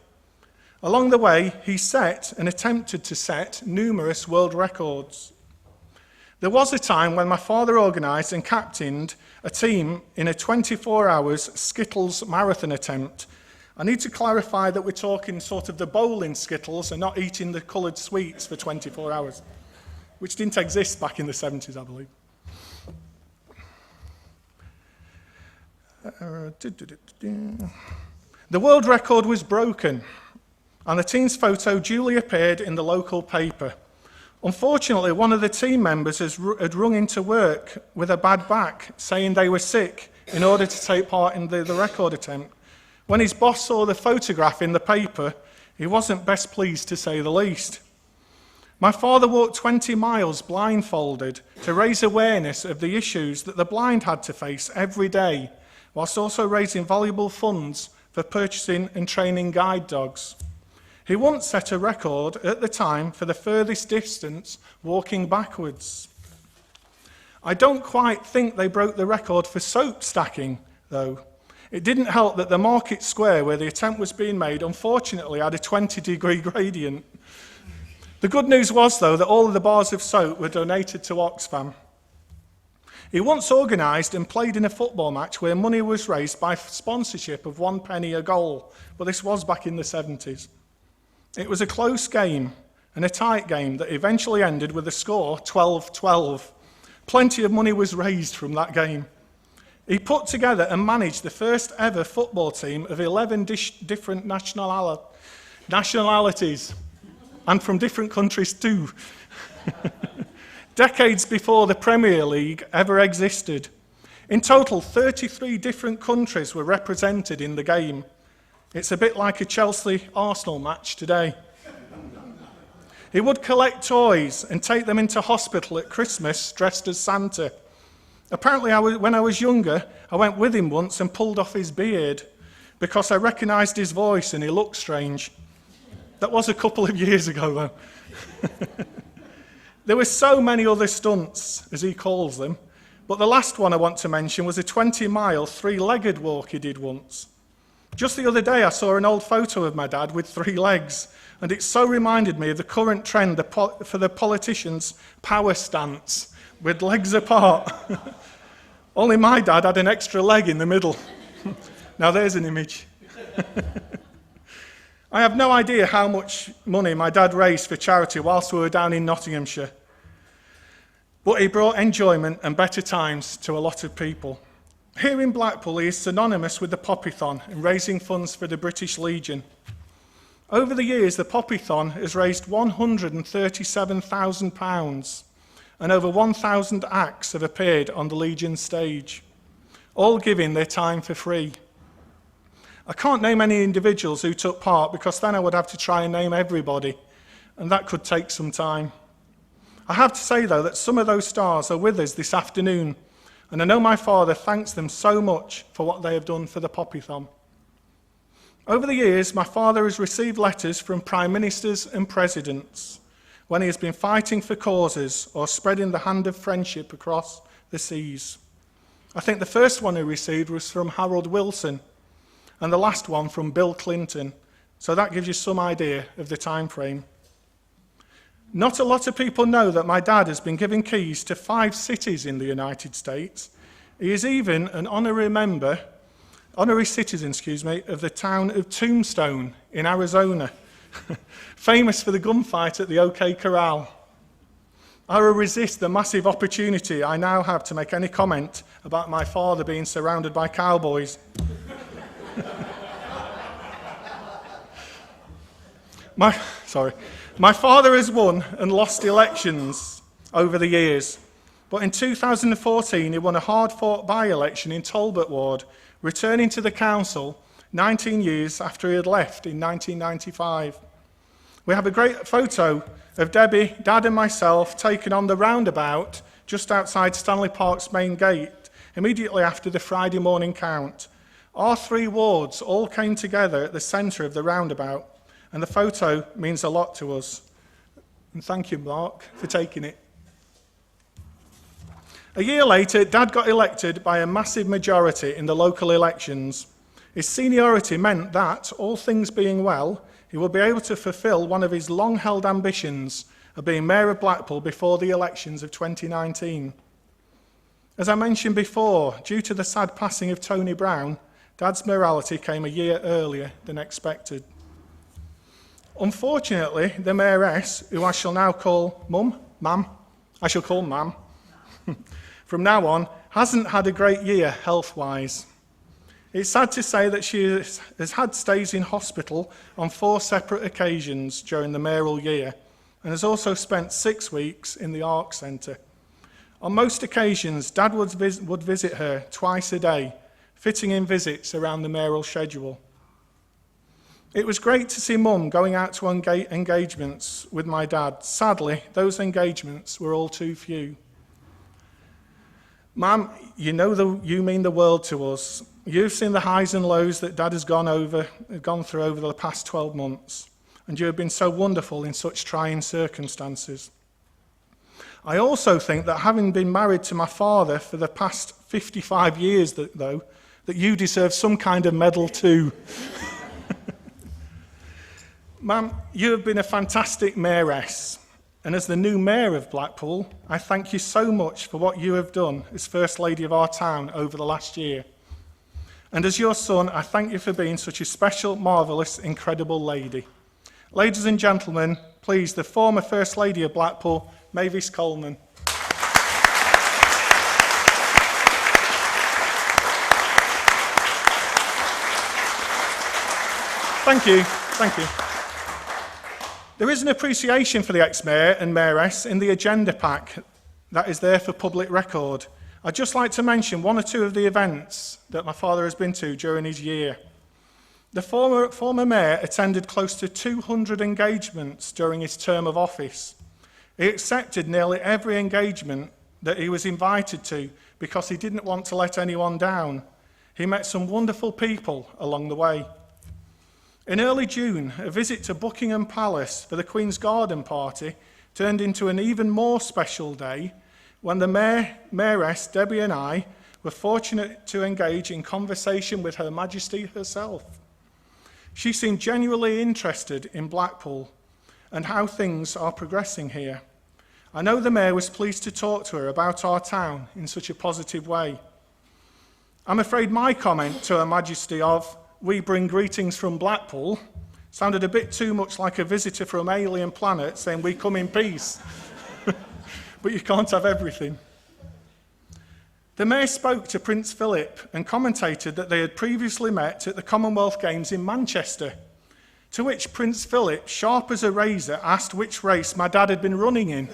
Along the way, he set and attempted to set numerous world records. There was a time when my father organised and captained a team in a 24 hours Skittles marathon attempt. I need to clarify that we're talking sort of the bowling Skittles and not eating the coloured sweets for 24 hours, which didn't exist back in the 70s, I believe. The world record was broken, and the team's photo duly appeared in the local paper. Unfortunately, one of the team members had rung into work with a bad back, saying they were sick in order to take part in the record attempt. When his boss saw the photograph in the paper, he wasn't best pleased, to say the least. My father walked 20 miles blindfolded to raise awareness of the issues that the blind had to face every day, whilst also raising valuable funds for purchasing and training guide dogs. He once set a record at the time for the furthest distance walking backwards. I don't quite think they broke the record for soap stacking, though. It didn't help that the market square where the attempt was being made unfortunately had a 20-degree gradient. The good news was, though, that all of the bars of soap were donated to Oxfam. He once organised and played in a football match where money was raised by sponsorship of 1 penny a goal, but this was back in the 70s. It was a close game and a tight game that eventually ended with a score 12-12. Plenty of money was raised from that game. He put together and managed the first ever football team of 11 different nationalities, and from different countries too. Decades before the Premier League ever existed. In total, 33 different countries were represented in the game. It's a bit like a Chelsea-Arsenal match today. He would collect toys and take them into hospital at Christmas dressed as Santa. Apparently, when I was younger, I went with him once and pulled off his beard because I recognised his voice and he looked strange. That was a couple of years ago, though. There were so many other stunts, as he calls them, but the last one I want to mention was a 20-mile, 3-legged walk he did once. Just the other day, I saw an old photo of my dad with 3 legs, and it so reminded me of the current trend for the politicians' power stance, with legs apart. Only my dad had an extra leg in the middle. Now there's an image. I have no idea how much money my dad raised for charity whilst we were down in Nottinghamshire, but he brought enjoyment and better times to a lot of people. Here in Blackpool, he is synonymous with the Poppython in raising funds for the British Legion. Over the years, the Poppython has raised £137,000, and over 1,000 acts have appeared on the Legion stage, all giving their time for free. I can't name any individuals who took part because then I would have to try and name everybody, and that could take some time. I have to say, though, that some of those stars are with us this afternoon, and I know my father thanks them so much for what they have done for the Poppython. Over the years, my father has received letters from prime ministers and presidents when he has been fighting for causes or spreading the hand of friendship across the seas. I think the first one he received was from Harold Wilson, and the last one from Bill Clinton, so that gives you some idea of the time frame. Not a lot of people know that my dad has been given keys to 5 cities in the United States. He is even an honorary citizen, of the town of Tombstone in Arizona, famous for the gunfight at the OK Corral. I will resist the massive opportunity I now have to make any comment about my father being surrounded by cowboys. My father has won and lost elections over the years, but in 2014 he won a hard-fought by-election in Talbot Ward, returning to the council 19 years after he had left in 1995. We have a great photo of Debbie, Dad and myself taken on the roundabout just outside Stanley Park's main gate, immediately after the Friday morning count. Our 3 wards all came together at the centre of the roundabout, and the photo means a lot to us. And thank you, Mark, for taking it. A year later, Dad got elected by a massive majority in the local elections. His seniority meant that, all things being well, he would be able to fulfil one of his long-held ambitions of being Mayor of Blackpool before the elections of 2019. As I mentioned before, due to the sad passing of Tony Brown, Dad's mayoralty came a year earlier than expected. Unfortunately, the mayoress, who I shall now call Mam, from now on, hasn't had a great year health-wise. It's sad to say that she has had stays in hospital on 4 separate occasions during the mayoral year and has also spent 6 weeks in the ARC Centre. On most occasions, Dad would visit her twice a day, fitting in visits around the mayoral schedule. It was great to see Mum going out to engagements with my dad. Sadly, those engagements were all too few. Mum, you mean the world to us. You've seen the highs and lows that Dad has gone through over the past 12 months, and you have been so wonderful in such trying circumstances. I also think that having been married to my father for the past 55 years, that you deserve some kind of medal too. Ma'am, you have been a fantastic mayoress, and as the new mayor of Blackpool, I thank you so much for what you have done as First Lady of our town over the last year. And as your son, I thank you for being such a special, marvellous, incredible lady. Ladies and gentlemen, please, the former First Lady of Blackpool, Mavis Coleman. Thank you. There is an appreciation for the ex-mayor and mayoress in the agenda pack that is there for public record. I'd just like to mention 1 or 2 of the events that my father has been to during his year. The former mayor attended close to 200 engagements during his term of office. He accepted nearly every engagement that he was invited to because he didn't want to let anyone down. He met some wonderful people along the way. In early June, a visit to Buckingham Palace for the Queen's Garden Party turned into an even more special day when the mayoress, Debbie, and I were fortunate to engage in conversation with Her Majesty herself. She seemed genuinely interested in Blackpool and how things are progressing here. I know the mayor was pleased to talk to her about our town in such a positive way. I'm afraid my comment to Her Majesty of, "We bring greetings from Blackpool," sounded a bit too much like a visitor from alien planet saying, "We come in peace." But you can't have everything. The mayor spoke to Prince Philip and commentated that they had previously met at the Commonwealth Games in Manchester, to which Prince Philip, sharp as a razor, asked which race my dad had been running in.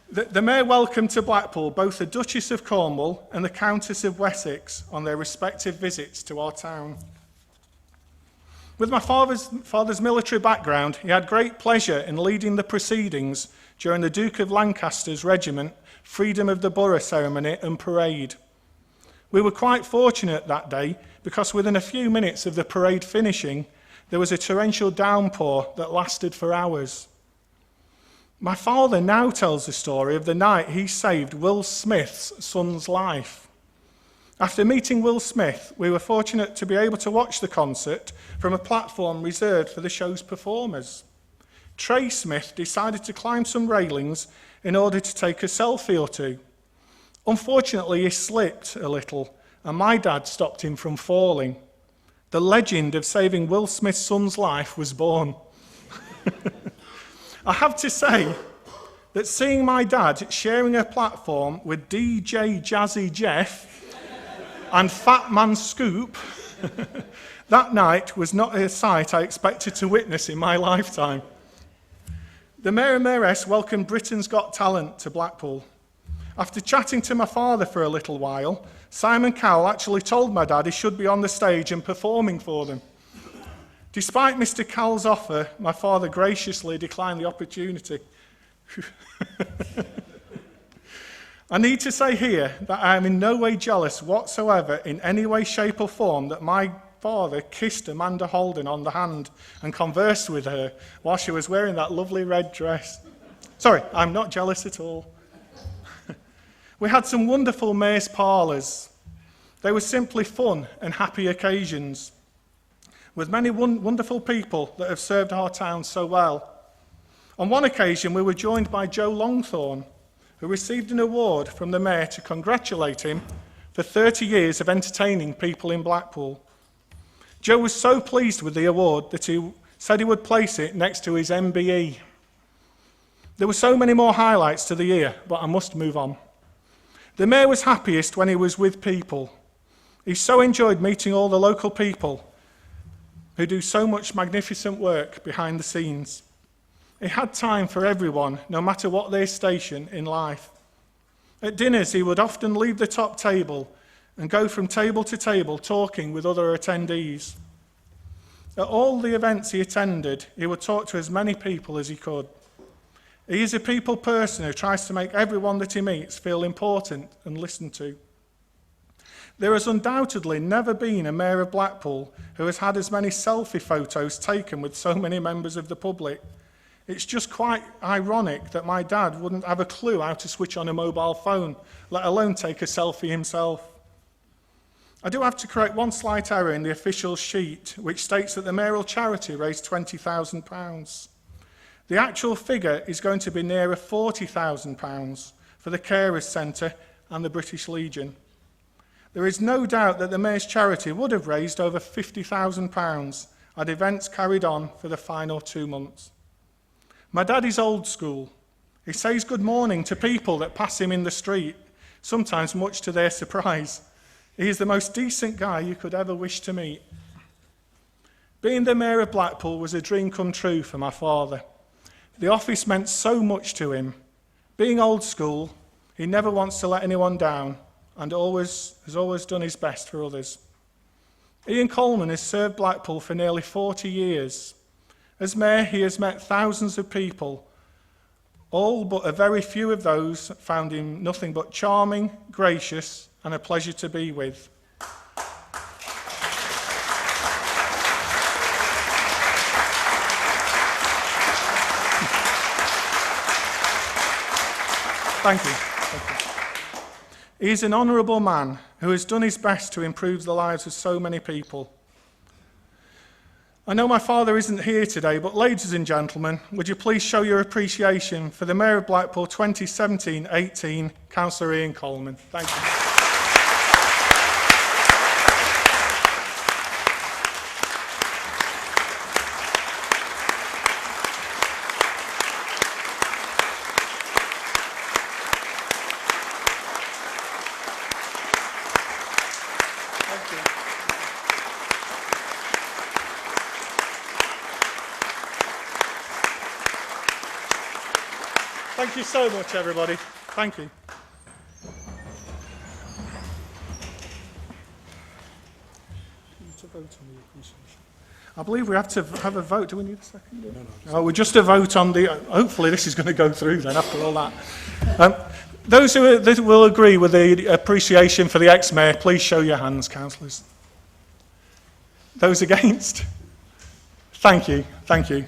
The mayor welcomed to Blackpool both the Duchess of Cornwall and the Countess of Wessex on their respective visits to our town. With my father's military background, he had great pleasure in leading the proceedings during the Duke of Lancaster's regiment Freedom of the Borough ceremony and parade. We were quite fortunate that day because within a few minutes of the parade finishing, there was a torrential downpour that lasted for hours. My father now tells the story of the night he saved Will Smith's son's life. After meeting Will Smith, we were fortunate to be able to watch the concert from a platform reserved for the show's performers. Trey Smith decided to climb some railings in order to take a selfie or 2. Unfortunately, he slipped a little, and my dad stopped him from falling. The legend of saving Will Smith's son's life was born. I have to say that seeing my dad sharing a platform with DJ Jazzy Jeff and Fat Man Scoop that night was not a sight I expected to witness in my lifetime. The Mayor and Mayoress welcomed Britain's Got Talent to Blackpool. After chatting to my father for a little while, Simon Cowell actually told my dad he should be on the stage and performing for them. Despite Mr. Cowell's offer, my father graciously declined the opportunity. I need to say here that I am in no way jealous whatsoever in any way, shape or form that my father kissed Amanda Holden on the hand and conversed with her while she was wearing that lovely red dress. Sorry, I'm not jealous at all. We had some wonderful mayor's parlours. They were simply fun and happy occasions, with many wonderful people that have served our town so well. On one occasion, we were joined by Joe Longthorne, who received an award from the mayor to congratulate him for 30 years of entertaining people in Blackpool. Joe was so pleased with the award that he said he would place it next to his MBE. There were so many more highlights to the year, but I must move on. The mayor was happiest when he was with people. He so enjoyed meeting all the local people who do so much magnificent work behind the scenes. He had time for everyone, no matter what their station in life. At dinners, he would often leave the top table and go from table to table talking with other attendees. At all the events he attended, he would talk to as many people as he could. He is a people person who tries to make everyone that he meets feel important and listened to. There has undoubtedly never been a mayor of Blackpool who has had as many selfie photos taken with so many members of the public. It's just quite ironic that my dad wouldn't have a clue how to switch on a mobile phone, let alone take a selfie himself. I do have to correct one slight error in the official sheet, which states that the mayoral charity raised £20,000. The actual figure is going to be nearer £40,000 for the Carers Centre and the British Legion. There is no doubt that the mayor's charity would have raised over £50,000 had events carried on for the final 2 months. My dad is old school. He says good morning to people that pass him in the street, sometimes much to their surprise. He is the most decent guy you could ever wish to meet. Being the mayor of Blackpool was a dream come true for my father. The office meant so much to him. Being old school, he never wants to let anyone down and has always done his best for others. Ian Coleman has served Blackpool for nearly 40 years. As mayor, he has met thousands of people. All but a very few of those found him nothing but charming, gracious, and a pleasure to be with. Thank you. He is an honourable man who has done his best to improve the lives of so many people. I know my father isn't here today, but ladies and gentlemen, would you please show your appreciation for the Mayor of Blackpool 2017-18, Councillor Ian Coleman. Thank you. Thank you so much, everybody. Thank you. I believe we have to have a vote. Do we need a second? No, we're just a vote on the... Hopefully this is going to go through then after all that. Those who will agree with the appreciation for the ex-mayor, please show your hands, councillors. Those against? Thank you. Thank you.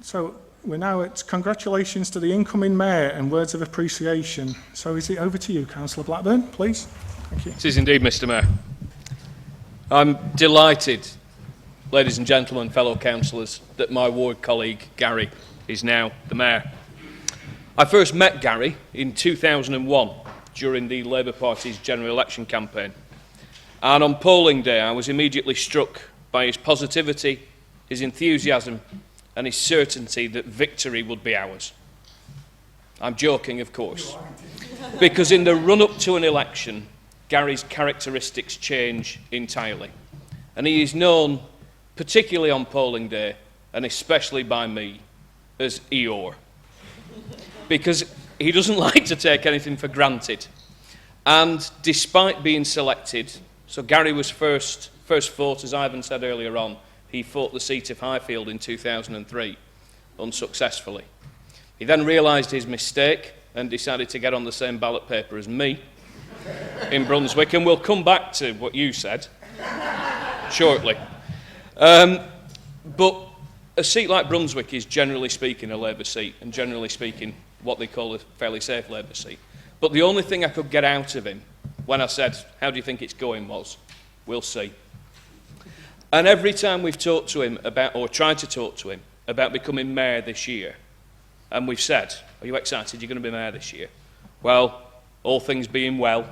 So we're now at congratulations to the incoming mayor and words of appreciation. So is it over to you, Councillor Blackburn, please? Thank you. It is indeed, Mr. Mayor. I'm delighted, ladies and gentlemen, fellow councillors, that my ward colleague Gary is now the mayor. I first met Gary in 2001 during the Labour Party's general election campaign. And on polling day, I was immediately struck by his positivity, his enthusiasm, and his certainty that victory would be ours. I'm joking, of course, because in the run-up to an election, Gary's characteristics change entirely. And he is known, particularly on polling day, and especially by me, as Eeyore. Because he doesn't like to take anything for granted. And despite being selected, so Gary was first fought, as Ivan said earlier on, he fought the seat of Highfield in 2003, unsuccessfully. He then realised his mistake and decided to get on the same ballot paper as me in Brunswick, and we'll come back to what you said shortly. But a seat like Brunswick is, generally speaking, a Labour seat, and generally speaking, what they call a fairly safe Labour seat. But the only thing I could get out of him when I said, how do you think it's going, was, we'll see. And every time we've talked to him about, or tried to talk to him about becoming mayor this year, and we've said, are you excited you're going to be mayor this year? Well, all things being well,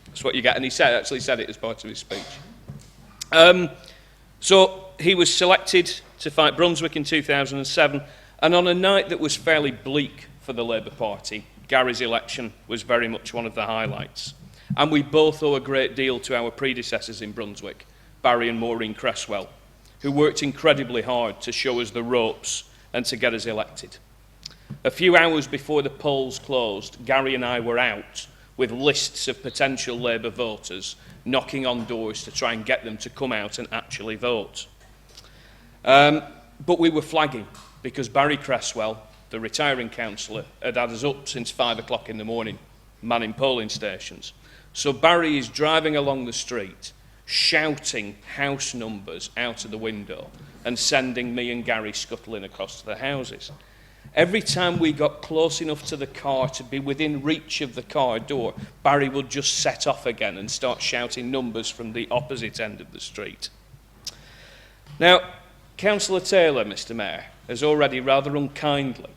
that's what you get. And he actually said it as part of his speech. So he was selected to fight Brunswick in 2007, and on a night that was fairly bleak for the Labour Party, Gary's election was very much one of the highlights. And we both owe a great deal to our predecessors in Brunswick, Barry and Maureen Cresswell, who worked incredibly hard to show us the ropes and to get us elected. A few hours before the polls closed, Gary and I were out with lists of potential Labour voters knocking on doors to try and get them to come out and actually vote. But we were flagging because Barry Cresswell, the retiring councillor, had had us up since 5 o'clock in the morning, manning polling stations. So Barry is driving along the street, shouting house numbers out of the window and sending me and Gary scuttling across to the houses. Every time we got close enough to the car to be within reach of the car door, Barry would just set off again and start shouting numbers from the opposite end of the street. Now, Councillor Taylor, Mr. Mayor, has already rather unkindly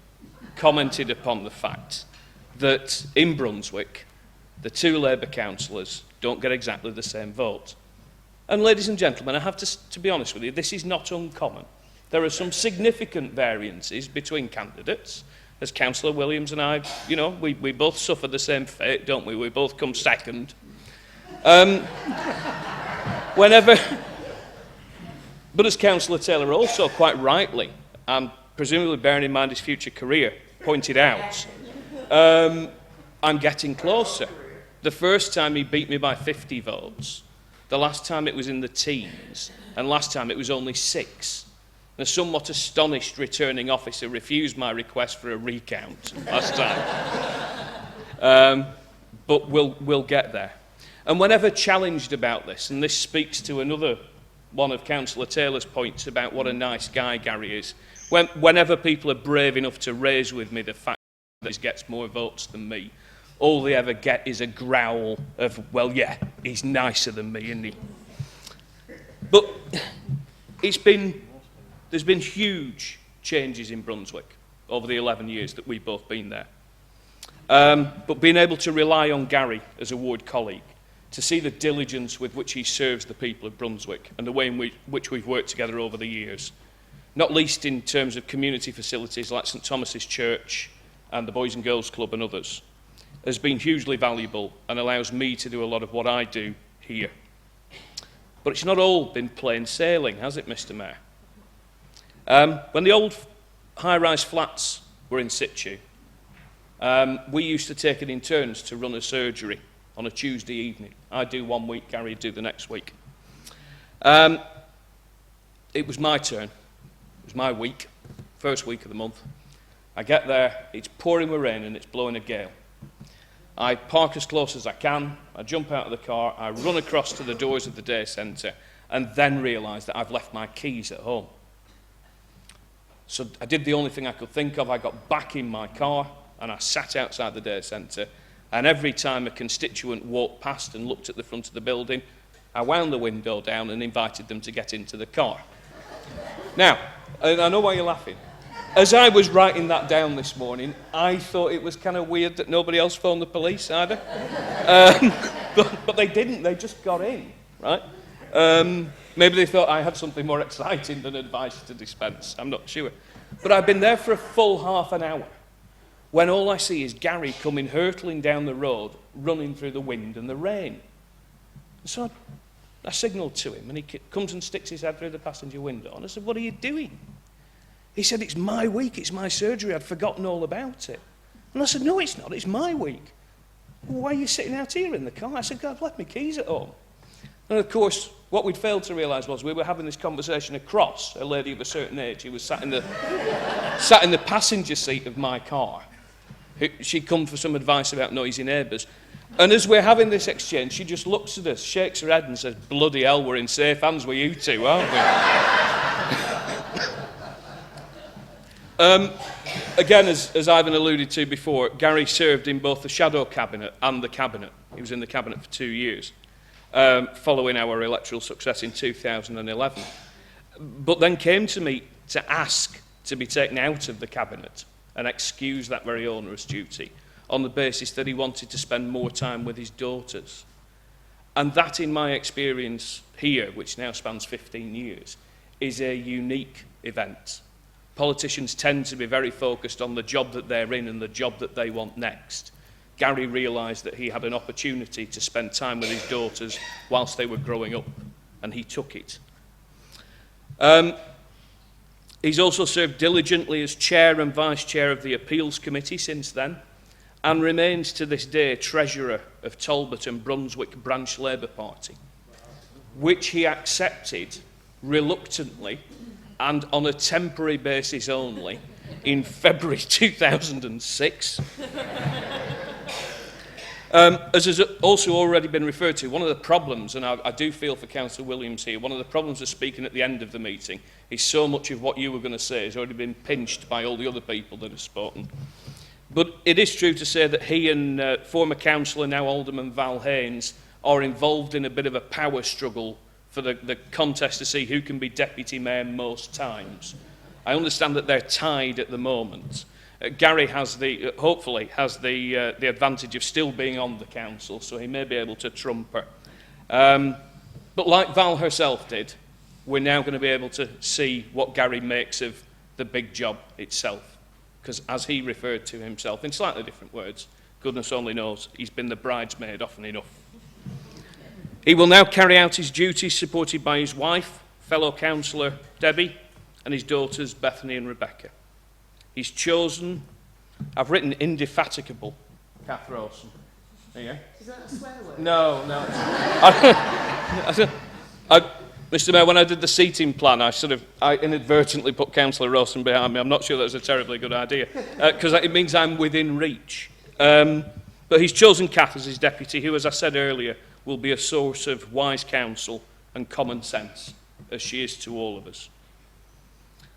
commented upon the fact that in Brunswick, the two Labour councillors don't get exactly the same vote. And ladies and gentlemen, I have to be honest with you, this is not uncommon. There are some significant variances between candidates. As Councillor Williams and I, we both suffer the same fate, don't we? We both come second. But as Councillor Taylor also quite rightly, and presumably bearing in mind his future career, pointed out, I'm getting closer. The first time he beat me by 50 votes, the last time it was in the teens, and last time it was only 6. A somewhat astonished returning officer refused my request for a recount last time. But we'll get there. And whenever challenged about this, and this speaks to another one of Councillor Taylor's points about what a nice guy Gary is, whenever people are brave enough to raise with me the fact that he gets more votes than me, all they ever get is a growl of, well, yeah, he's nicer than me, isn't he? But there's been huge changes in Brunswick over the 11 years that we've both been there. But being able to rely on Gary as a ward colleague, to see the diligence with which he serves the people of Brunswick and the way in which we've worked together over the years, not least in terms of community facilities like St Thomas's Church and the Boys and Girls Club and others, has been hugely valuable and allows me to do a lot of what I do here. But it's not all been plain sailing, has it, Mr. Mayor? When the old high-rise flats were in situ, we used to take it in turns to run a surgery on a Tuesday evening. I'd do 1 week, Gary would do the next week. It was my turn. It was my week, first week of the month. I get there, it's pouring with rain and it's blowing a gale. I park as close as I can, I jump out of the car, I run across to the doors of the day centre and then realise that I've left my keys at home. So I did the only thing I could think of. I got back in my car and I sat outside the day centre, and every time a constituent walked past and looked at the front of the building, I wound the window down and invited them to get into the car. Now, I know why you're laughing. As I was writing that down this morning, I thought it was kind of weird that nobody else phoned the police either. But they didn't, they just got in, right? Maybe they thought I had something more exciting than advice to dispense. I'm not sure. But I've been there for a full half an hour when all I see is Gary coming hurtling down the road, running through the wind and the rain. So I signalled to him, and he comes and sticks his head through the passenger window. And I said, "What are you doing?" He said, "It's my week, it's my surgery, I'd forgotten all about it." And I said, "No, it's not, it's my week." "Well, why are you sitting out here in the car?" I said, "God, I've left my keys at home." And of course, what we'd failed to realise was we were having this conversation across a lady of a certain age who was sat in the passenger seat of my car. She'd come for some advice about noisy neighbours. And as we're having this exchange, she just looks at us, shakes her head and says, "Bloody hell, we're in safe hands with you two, aren't we?" Again, as Ivan alluded to before, Gary served in both the shadow cabinet and the cabinet. He was in the cabinet for 2 years, following our electoral success in 2011. But then came to me to ask to be taken out of the cabinet and excuse that very onerous duty on the basis that he wanted to spend more time with his daughters. And that, in my experience here, which now spans 15 years, is a unique event. Politicians tend to be very focused on the job that they're in and the job that they want next. Gary realised that he had an opportunity to spend time with his daughters whilst they were growing up, and he took it. He's also served diligently as chair and vice chair of the Appeals Committee since then, and remains to this day treasurer of Talbot and Brunswick Branch Labour Party, which he accepted reluctantly and on a temporary basis only in February 2006. As has also already been referred to, one of the problems, and I do feel for Councillor Williams here, one of the problems of speaking at the end of the meeting is so much of what you were going to say has already been pinched by all the other people that have spoken. But it is true to say that he and former councillor, now Alderman Val Haynes, are involved in a bit of a power struggle for the contest to see who can be deputy mayor most times. I understand that they're tied at the moment. Gary has hopefully has the advantage of still being on the council, so he may be able to trump her. But like Val herself did, we're now going to be able to see what Gary makes of the big job itself. Because as he referred to himself, in slightly different words, goodness only knows, he's been the bridesmaid often enough. He will now carry out his duties supported by his wife, fellow councillor Debbie, and his daughters Bethany and Rebecca. He's chosen, I've written indefatigable, Kath Rawson. There you go. Is that a swear word? No. Mr. Mayor, when I did the seating plan, I inadvertently put Councillor Rawson behind me. I'm not sure that was a terribly good idea, because it means I'm within reach. But he's chosen Kath as his deputy, who, as I said earlier, will be a source of wise counsel and common sense, as she is to all of us.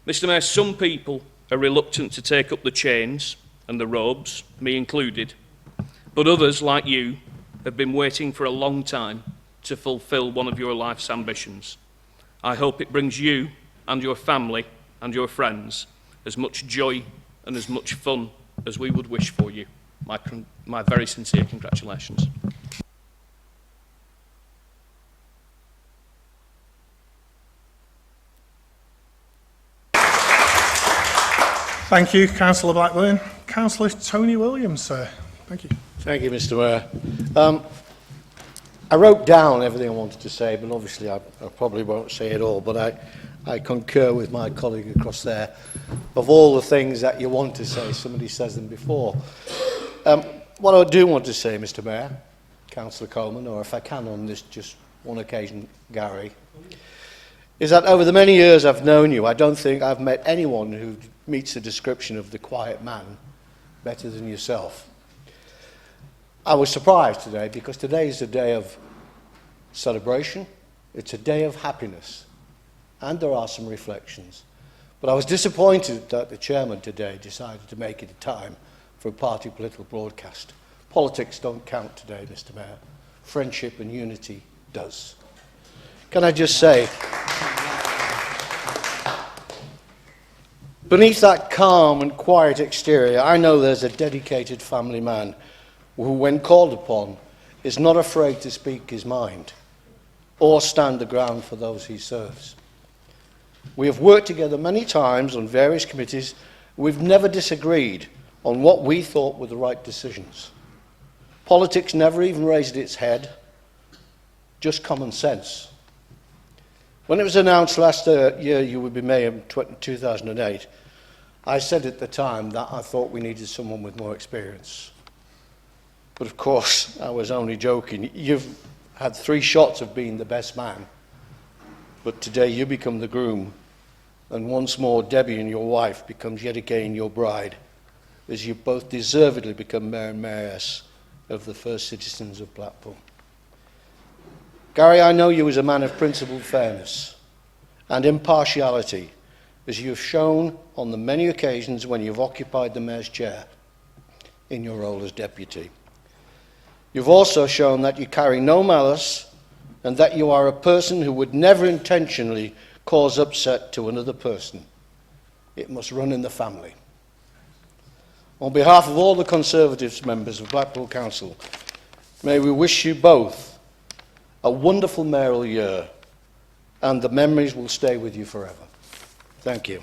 Mr. Mayor, some people are reluctant to take up the chains and the robes, me included, but others, like you, have been waiting for a long time to fulfil one of your life's ambitions. I hope it brings you and your family and your friends as much joy and as much fun as we would wish for you. My very sincere congratulations. Thank you, Councillor Blackburn. Councillor Tony Williams, sir. Thank you. Thank you, Mr. Mayor. I wrote down everything I wanted to say, but obviously I probably won't say it all, but I concur with my colleague across there. Of all the things that you want to say, somebody says them before. What I do want to say, Mr. Mayor, Councillor Coleman, or if I can on this just one occasion, Gary, is that over the many years I've known you, I don't think I've met anyone who meets the description of the quiet man better than yourself. I was surprised today because today is a day of celebration, it's a day of happiness, and there are some reflections. But I was disappointed that the chairman today decided to make it a time for a party political broadcast. Politics don't count today, Mr. Mayor. Friendship and unity does. Can I just say, beneath that calm and quiet exterior, I know there's a dedicated family man who, when called upon, is not afraid to speak his mind. or stand the ground for those he serves. We have worked together many times on various committees. We've never disagreed on what we thought were the right decisions. Politics never even raised its head, just common sense. When it was announced last year you would be mayor in 2008, I said at the time that I thought we needed someone with more experience. But of course, I was only joking. You've had 3 shots of being the best man, but today you become the groom, and once more Debbie and your wife becomes yet again your bride, as you both deservedly become mayor and mayoress of the first citizens of Blackpool. Gary, I know you as a man of principled fairness and impartiality, as you have shown on the many occasions when you've occupied the mayor's chair in your role as deputy. You've also shown that you carry no malice and that you are a person who would never intentionally cause upset to another person. It must run in the family. On behalf of all the Conservatives members of Blackpool Council, may we wish you both a wonderful mayoral year, and the memories will stay with you forever. Thank you.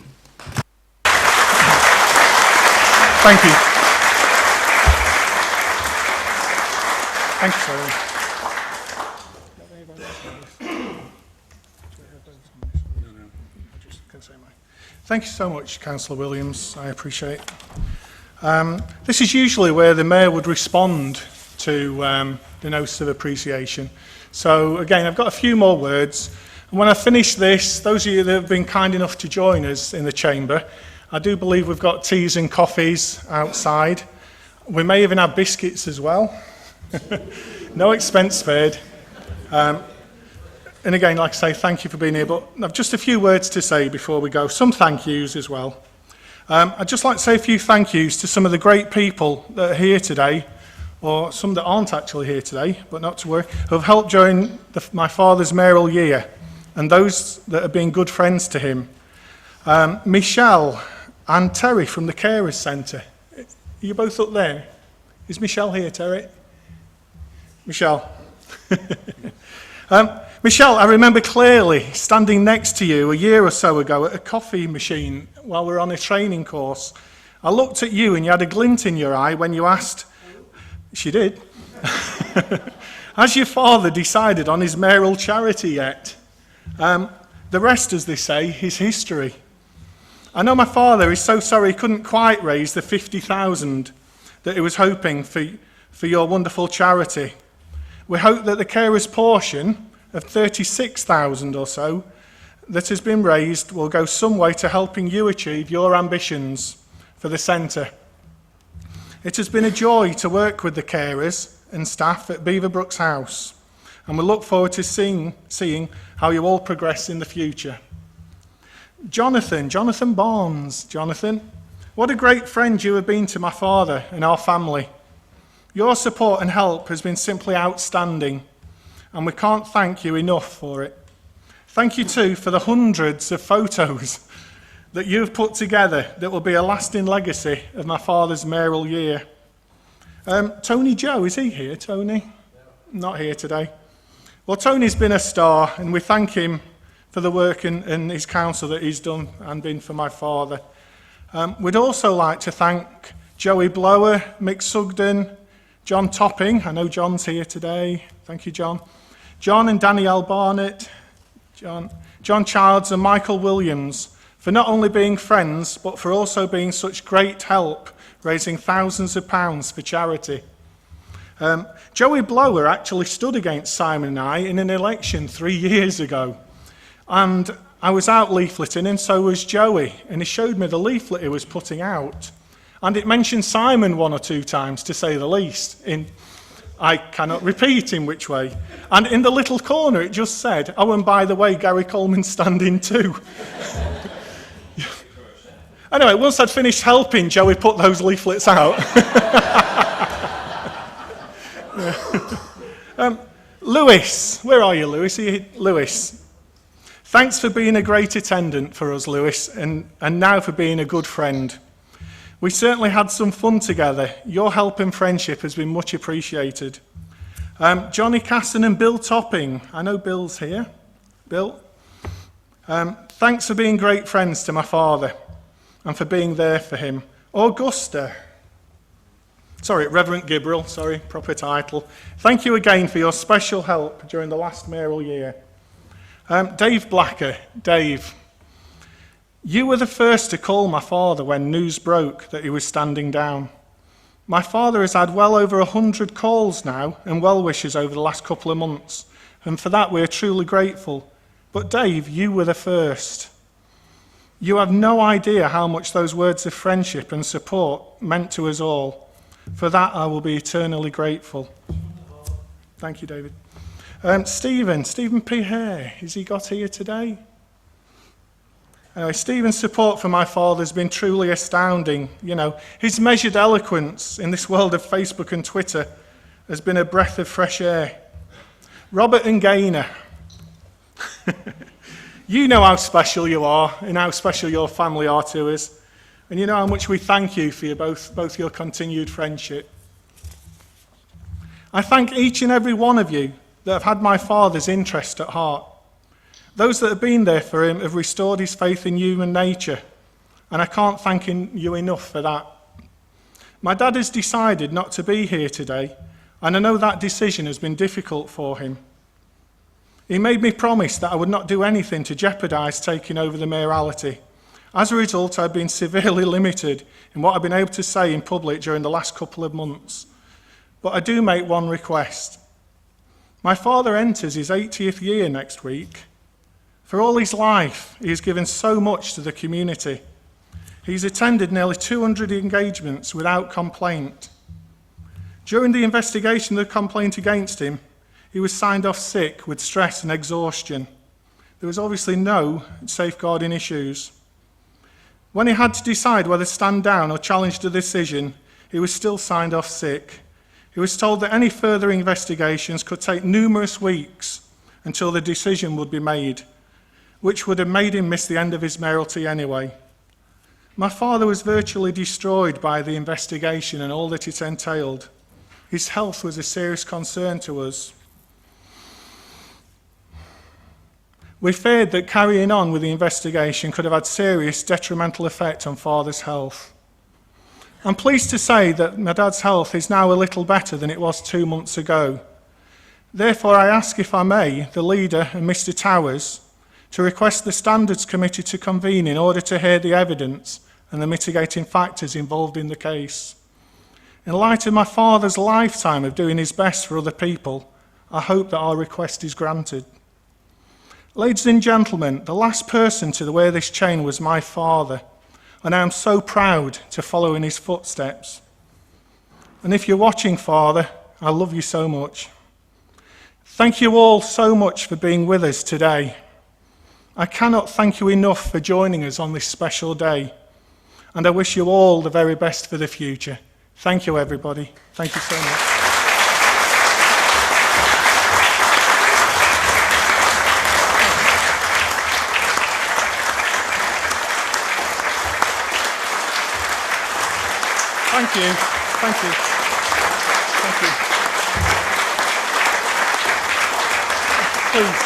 Thank you. Thank you, Sarah. Thank you so much, Councillor Williams. I appreciate it. This is usually where the Mayor would respond to the notice of appreciation. So again, I've got a few more words. And when I finish this, those of you that have been kind enough to join us in the chamber, I do believe we've got teas and coffees outside. We may even have biscuits as well. No expense spared. And again, like I say, thank you for being here. But I've just a few words to say before we go. Some thank yous as well. I'd just like to say a few thank yous to some of the great people that are here today, or some that aren't actually here today, but not to worry, who have helped during my father's mayoral year, and those that have been good friends to him. Michelle and Terry from the Carers Centre. Are you both up there? Is Michelle here, Terry? Michelle. Michelle, I remember clearly standing next to you a year or so ago at a coffee machine while we were on a training course. I looked at you and you had a glint in your eye when you asked, she did, has your father decided on his mayoral charity yet? The rest, as they say, is history. I know my father is so sorry he couldn't quite raise the 50,000 that he was hoping for your wonderful charity. We hope that the carers' portion of 36,000 or so that has been raised will go some way to helping you achieve your ambitions for the centre. It has been a joy to work with the carers and staff at Beaverbrooks House, and we look forward to seeing how you all progress in the future. Jonathan Barnes. Jonathan, what a great friend you have been to my father and our family. Your support and help has been simply outstanding, and we can't thank you enough for it. Thank you too for the hundreds of photos that you've put together that will be a lasting legacy of my father's mayoral year. Tony Joe, is he here, Tony? Not here today. Well, Tony's been a star, and we thank him for the work and his counsel that he's done and been for my father. We'd also like to thank Joey Blower, Mick Sugden, John Topping, I know John's here today, thank you John, John and Danielle Barnett, John Childs and Michael Williams for not only being friends but for also being such great help raising thousands of pounds for charity. Joey Blower actually stood against Simon and I in an election 3 years ago, and I was out leafleting and so was Joey, and he showed me the leaflet he was putting out. And it mentioned Simon 1 or 2 times, to say the least. I cannot repeat in which way. And in the little corner, it just said, oh, and by the way, Gary Coleman's standing too. Anyway, once I'd finished helping Joey put those leaflets out. Lewis, where are you, Lewis? Lewis. Thanks for being a great attendant for us, Lewis, and now for being a good friend. We certainly had some fun together. Your help and friendship has been much appreciated. Johnny Casson and Bill Topping. I know Bill's here. Bill, thanks for being great friends to my father and for being there for him. Augusta. Sorry, Reverend Gabriel, sorry, proper title. Thank you again for your special help during the last mayoral year. Dave Blacker. Dave, you were the first to call my father when news broke that he was standing down. My father has had well over 100 calls now and well wishes over the last couple of months, and for that we're truly grateful. But Dave, you were the first. You have no idea how much those words of friendship and support meant to us all. For that I will be eternally grateful. Thank you, David. Stephen P. Hare, has he got here today? Anyway, Stephen's support for my father has been truly astounding. You know, his measured eloquence in this world of Facebook and Twitter has been a breath of fresh air. Robert and Gaynor, you know how special you are and how special your family are to us. And you know how much we thank you for both your continued friendship. I thank each and every one of you that have had my father's interest at heart. Those that have been there for him have restored his faith in human nature, and I can't thank you enough for that. My dad has decided not to be here today, and I know that decision has been difficult for him. He made me promise that I would not do anything to jeopardise taking over the mayoralty. As a result, I've been severely limited in what I've been able to say in public during the last couple of months. But I do make one request. My father enters his 80th year next week. For all his life, he has given so much to the community. He's attended nearly 200 engagements without complaint. During the investigation of the complaint against him, he was signed off sick with stress and exhaustion. There was obviously no safeguarding issues. When he had to decide whether to stand down or challenge the decision, he was still signed off sick. He was told that any further investigations could take numerous weeks until the decision would be made, which would have made him miss the end of his mayoralty anyway. My father was virtually destroyed by the investigation and all that it entailed. His health was a serious concern to us. We feared that carrying on with the investigation could have had serious detrimental effect on Father's health. I'm pleased to say that my dad's health is now a little better than it was 2 months ago. Therefore, I ask, if I may, the leader and Mr. Towers to request the Standards Committee to convene in order to hear the evidence and the mitigating factors involved in the case. In light of my father's lifetime of doing his best for other people, I hope that our request is granted. Ladies and gentlemen, the last person to wear this chain was my father, and I am so proud to follow in his footsteps. And if you're watching, Father, I love you so much. Thank you all so much for being with us today. I cannot thank you enough for joining us on this special day, and I wish you all the very best for the future. Thank you, everybody. Thank you so much. Thank you. Thank you. Thank you. Please.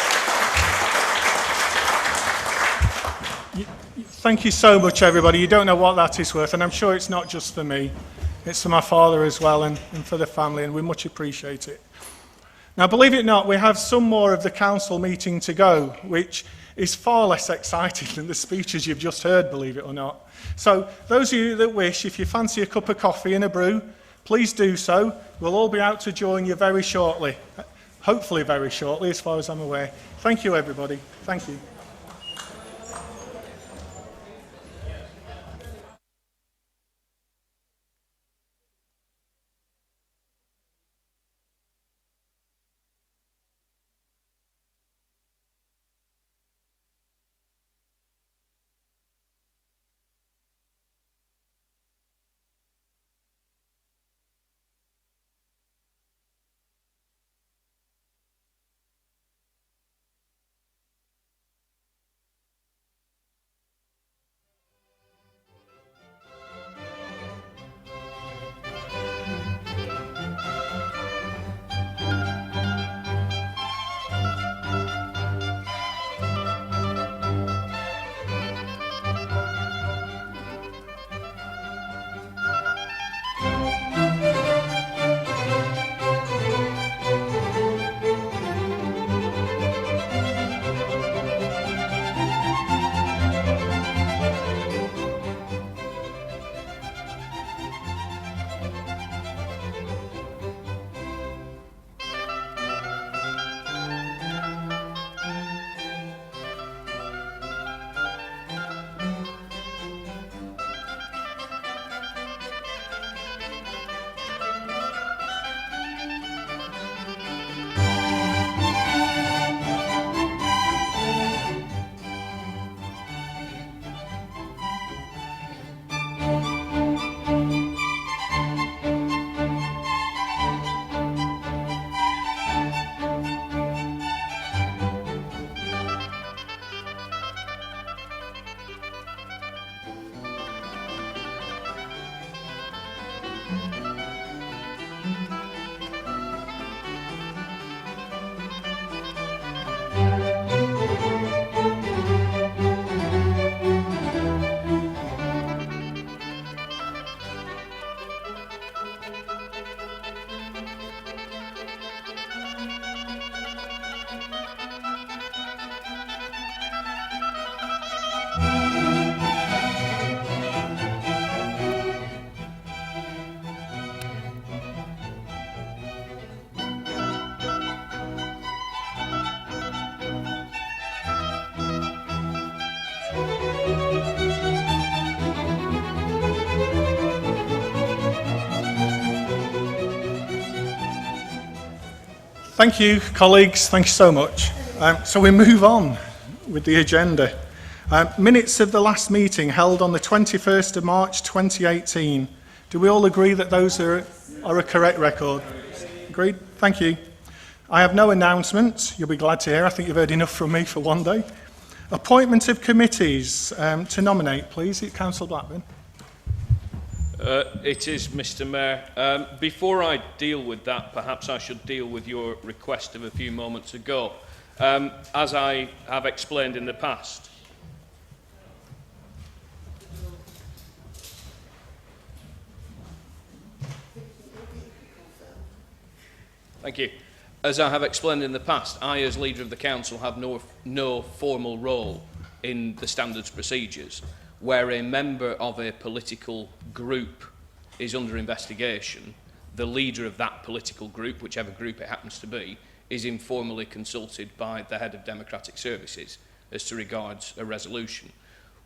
Thank you so much, everybody. You don't know what that is worth, and I'm sure it's not just for me. It's for my father as well, and for the family, and we much appreciate it. Now, believe it or not, we have some more of the council meeting to go, which is far less exciting than the speeches you've just heard, believe it or not. So those of you that wish, if you fancy a cup of coffee and a brew, please do so. We'll all be out to join you very shortly. Hopefully very shortly, as far as I'm aware. Thank you, everybody. Thank you. Thank you, colleagues. Thank you so much. So we move on with the agenda. Minutes of the last meeting held on the 21st of March 2018. Do we all agree that those are a correct record? Agreed? Thank you. I have no announcements. You'll be glad to hear. I think you've heard enough from me for one day. Appointment of committees to nominate, please. Councillor Blackburn. It is, Mr Mayor. Before I deal with that, perhaps I should deal with your request of a few moments ago. As I have explained in the past, thank you. As I have explained in the past, I, as Leader of the Council, have no formal role in the standards procedures. Where a member of a political group is under investigation, the leader of that political group, whichever group it happens to be, is informally consulted by the head of Democratic Services as to regards a resolution.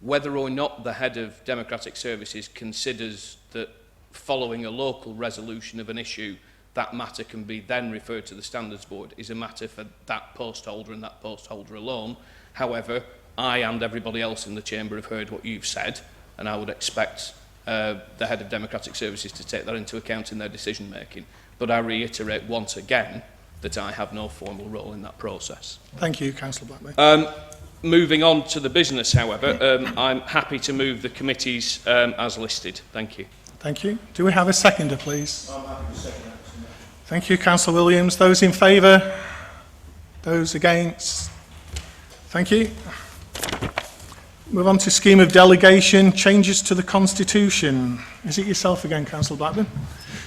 Whether or not the head of Democratic Services considers that following a local resolution of an issue, that matter can be then referred to the Standards Board is a matter for that post holder and that post holder alone. However, I and everybody else in the chamber have heard what you've said, and I would expect the head of Democratic Services to take that into account in their decision making. But I reiterate once again that I have no formal role in that process. Thank you, Councillor Blackburn. Moving on to the business, however, I'm happy to move the committees as listed. Thank you. Thank you. Do we have a seconder, please? I'm happy to second that. Thank you, Councillor Williams. Those in favour? Those against? Thank you. Move on to scheme of delegation, changes to the Constitution. Is it yourself again, Councillor Blackburn?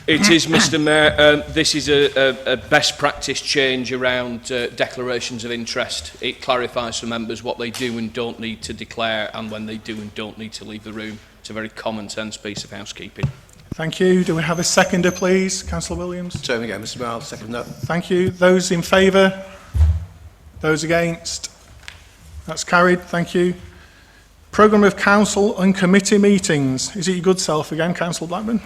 It is, Mr Mayor. This is a best practice change around declarations of interest. It clarifies for members what they do and don't need to declare and when they do and don't need to leave the room. It's a very common sense piece of housekeeping. Thank you. Do we have a seconder, please? Councillor Williams. Term again, Mr Mayor, I'll second that. Thank you. Those in favour? Those against? That's carried. Thank you. Programme of council and committee meetings. Is it your good self again, Councillor Blackburn?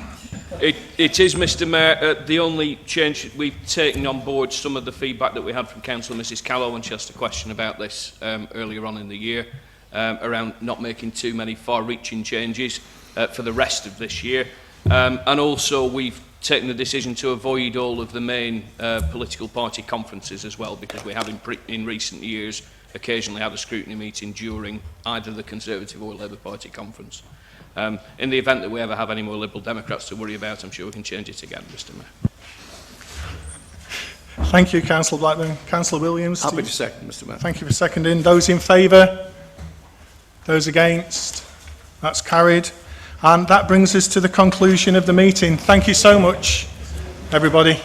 It is, Mr Mayor. The only change, we've taken on board some of the feedback that we had from Councillor Mrs Callow when she asked a question about this earlier on in the year, around not making too many far-reaching changes for the rest of this year. And also we've taken the decision to avoid all of the main political party conferences as well, because we have in recent years occasionally had a scrutiny meeting during either the Conservative or Labour Party conference. In the event that we ever have any more Liberal Democrats to worry about, I'm sure we can change it again, Mr Mayor. Thank you, Councillor Blackburn. Councillor Williams. Happy to second, Mr Mayor. Thank you for seconding. Those in favour? Those against? That's carried. And that brings us to the conclusion of the meeting. Thank you so much, everybody.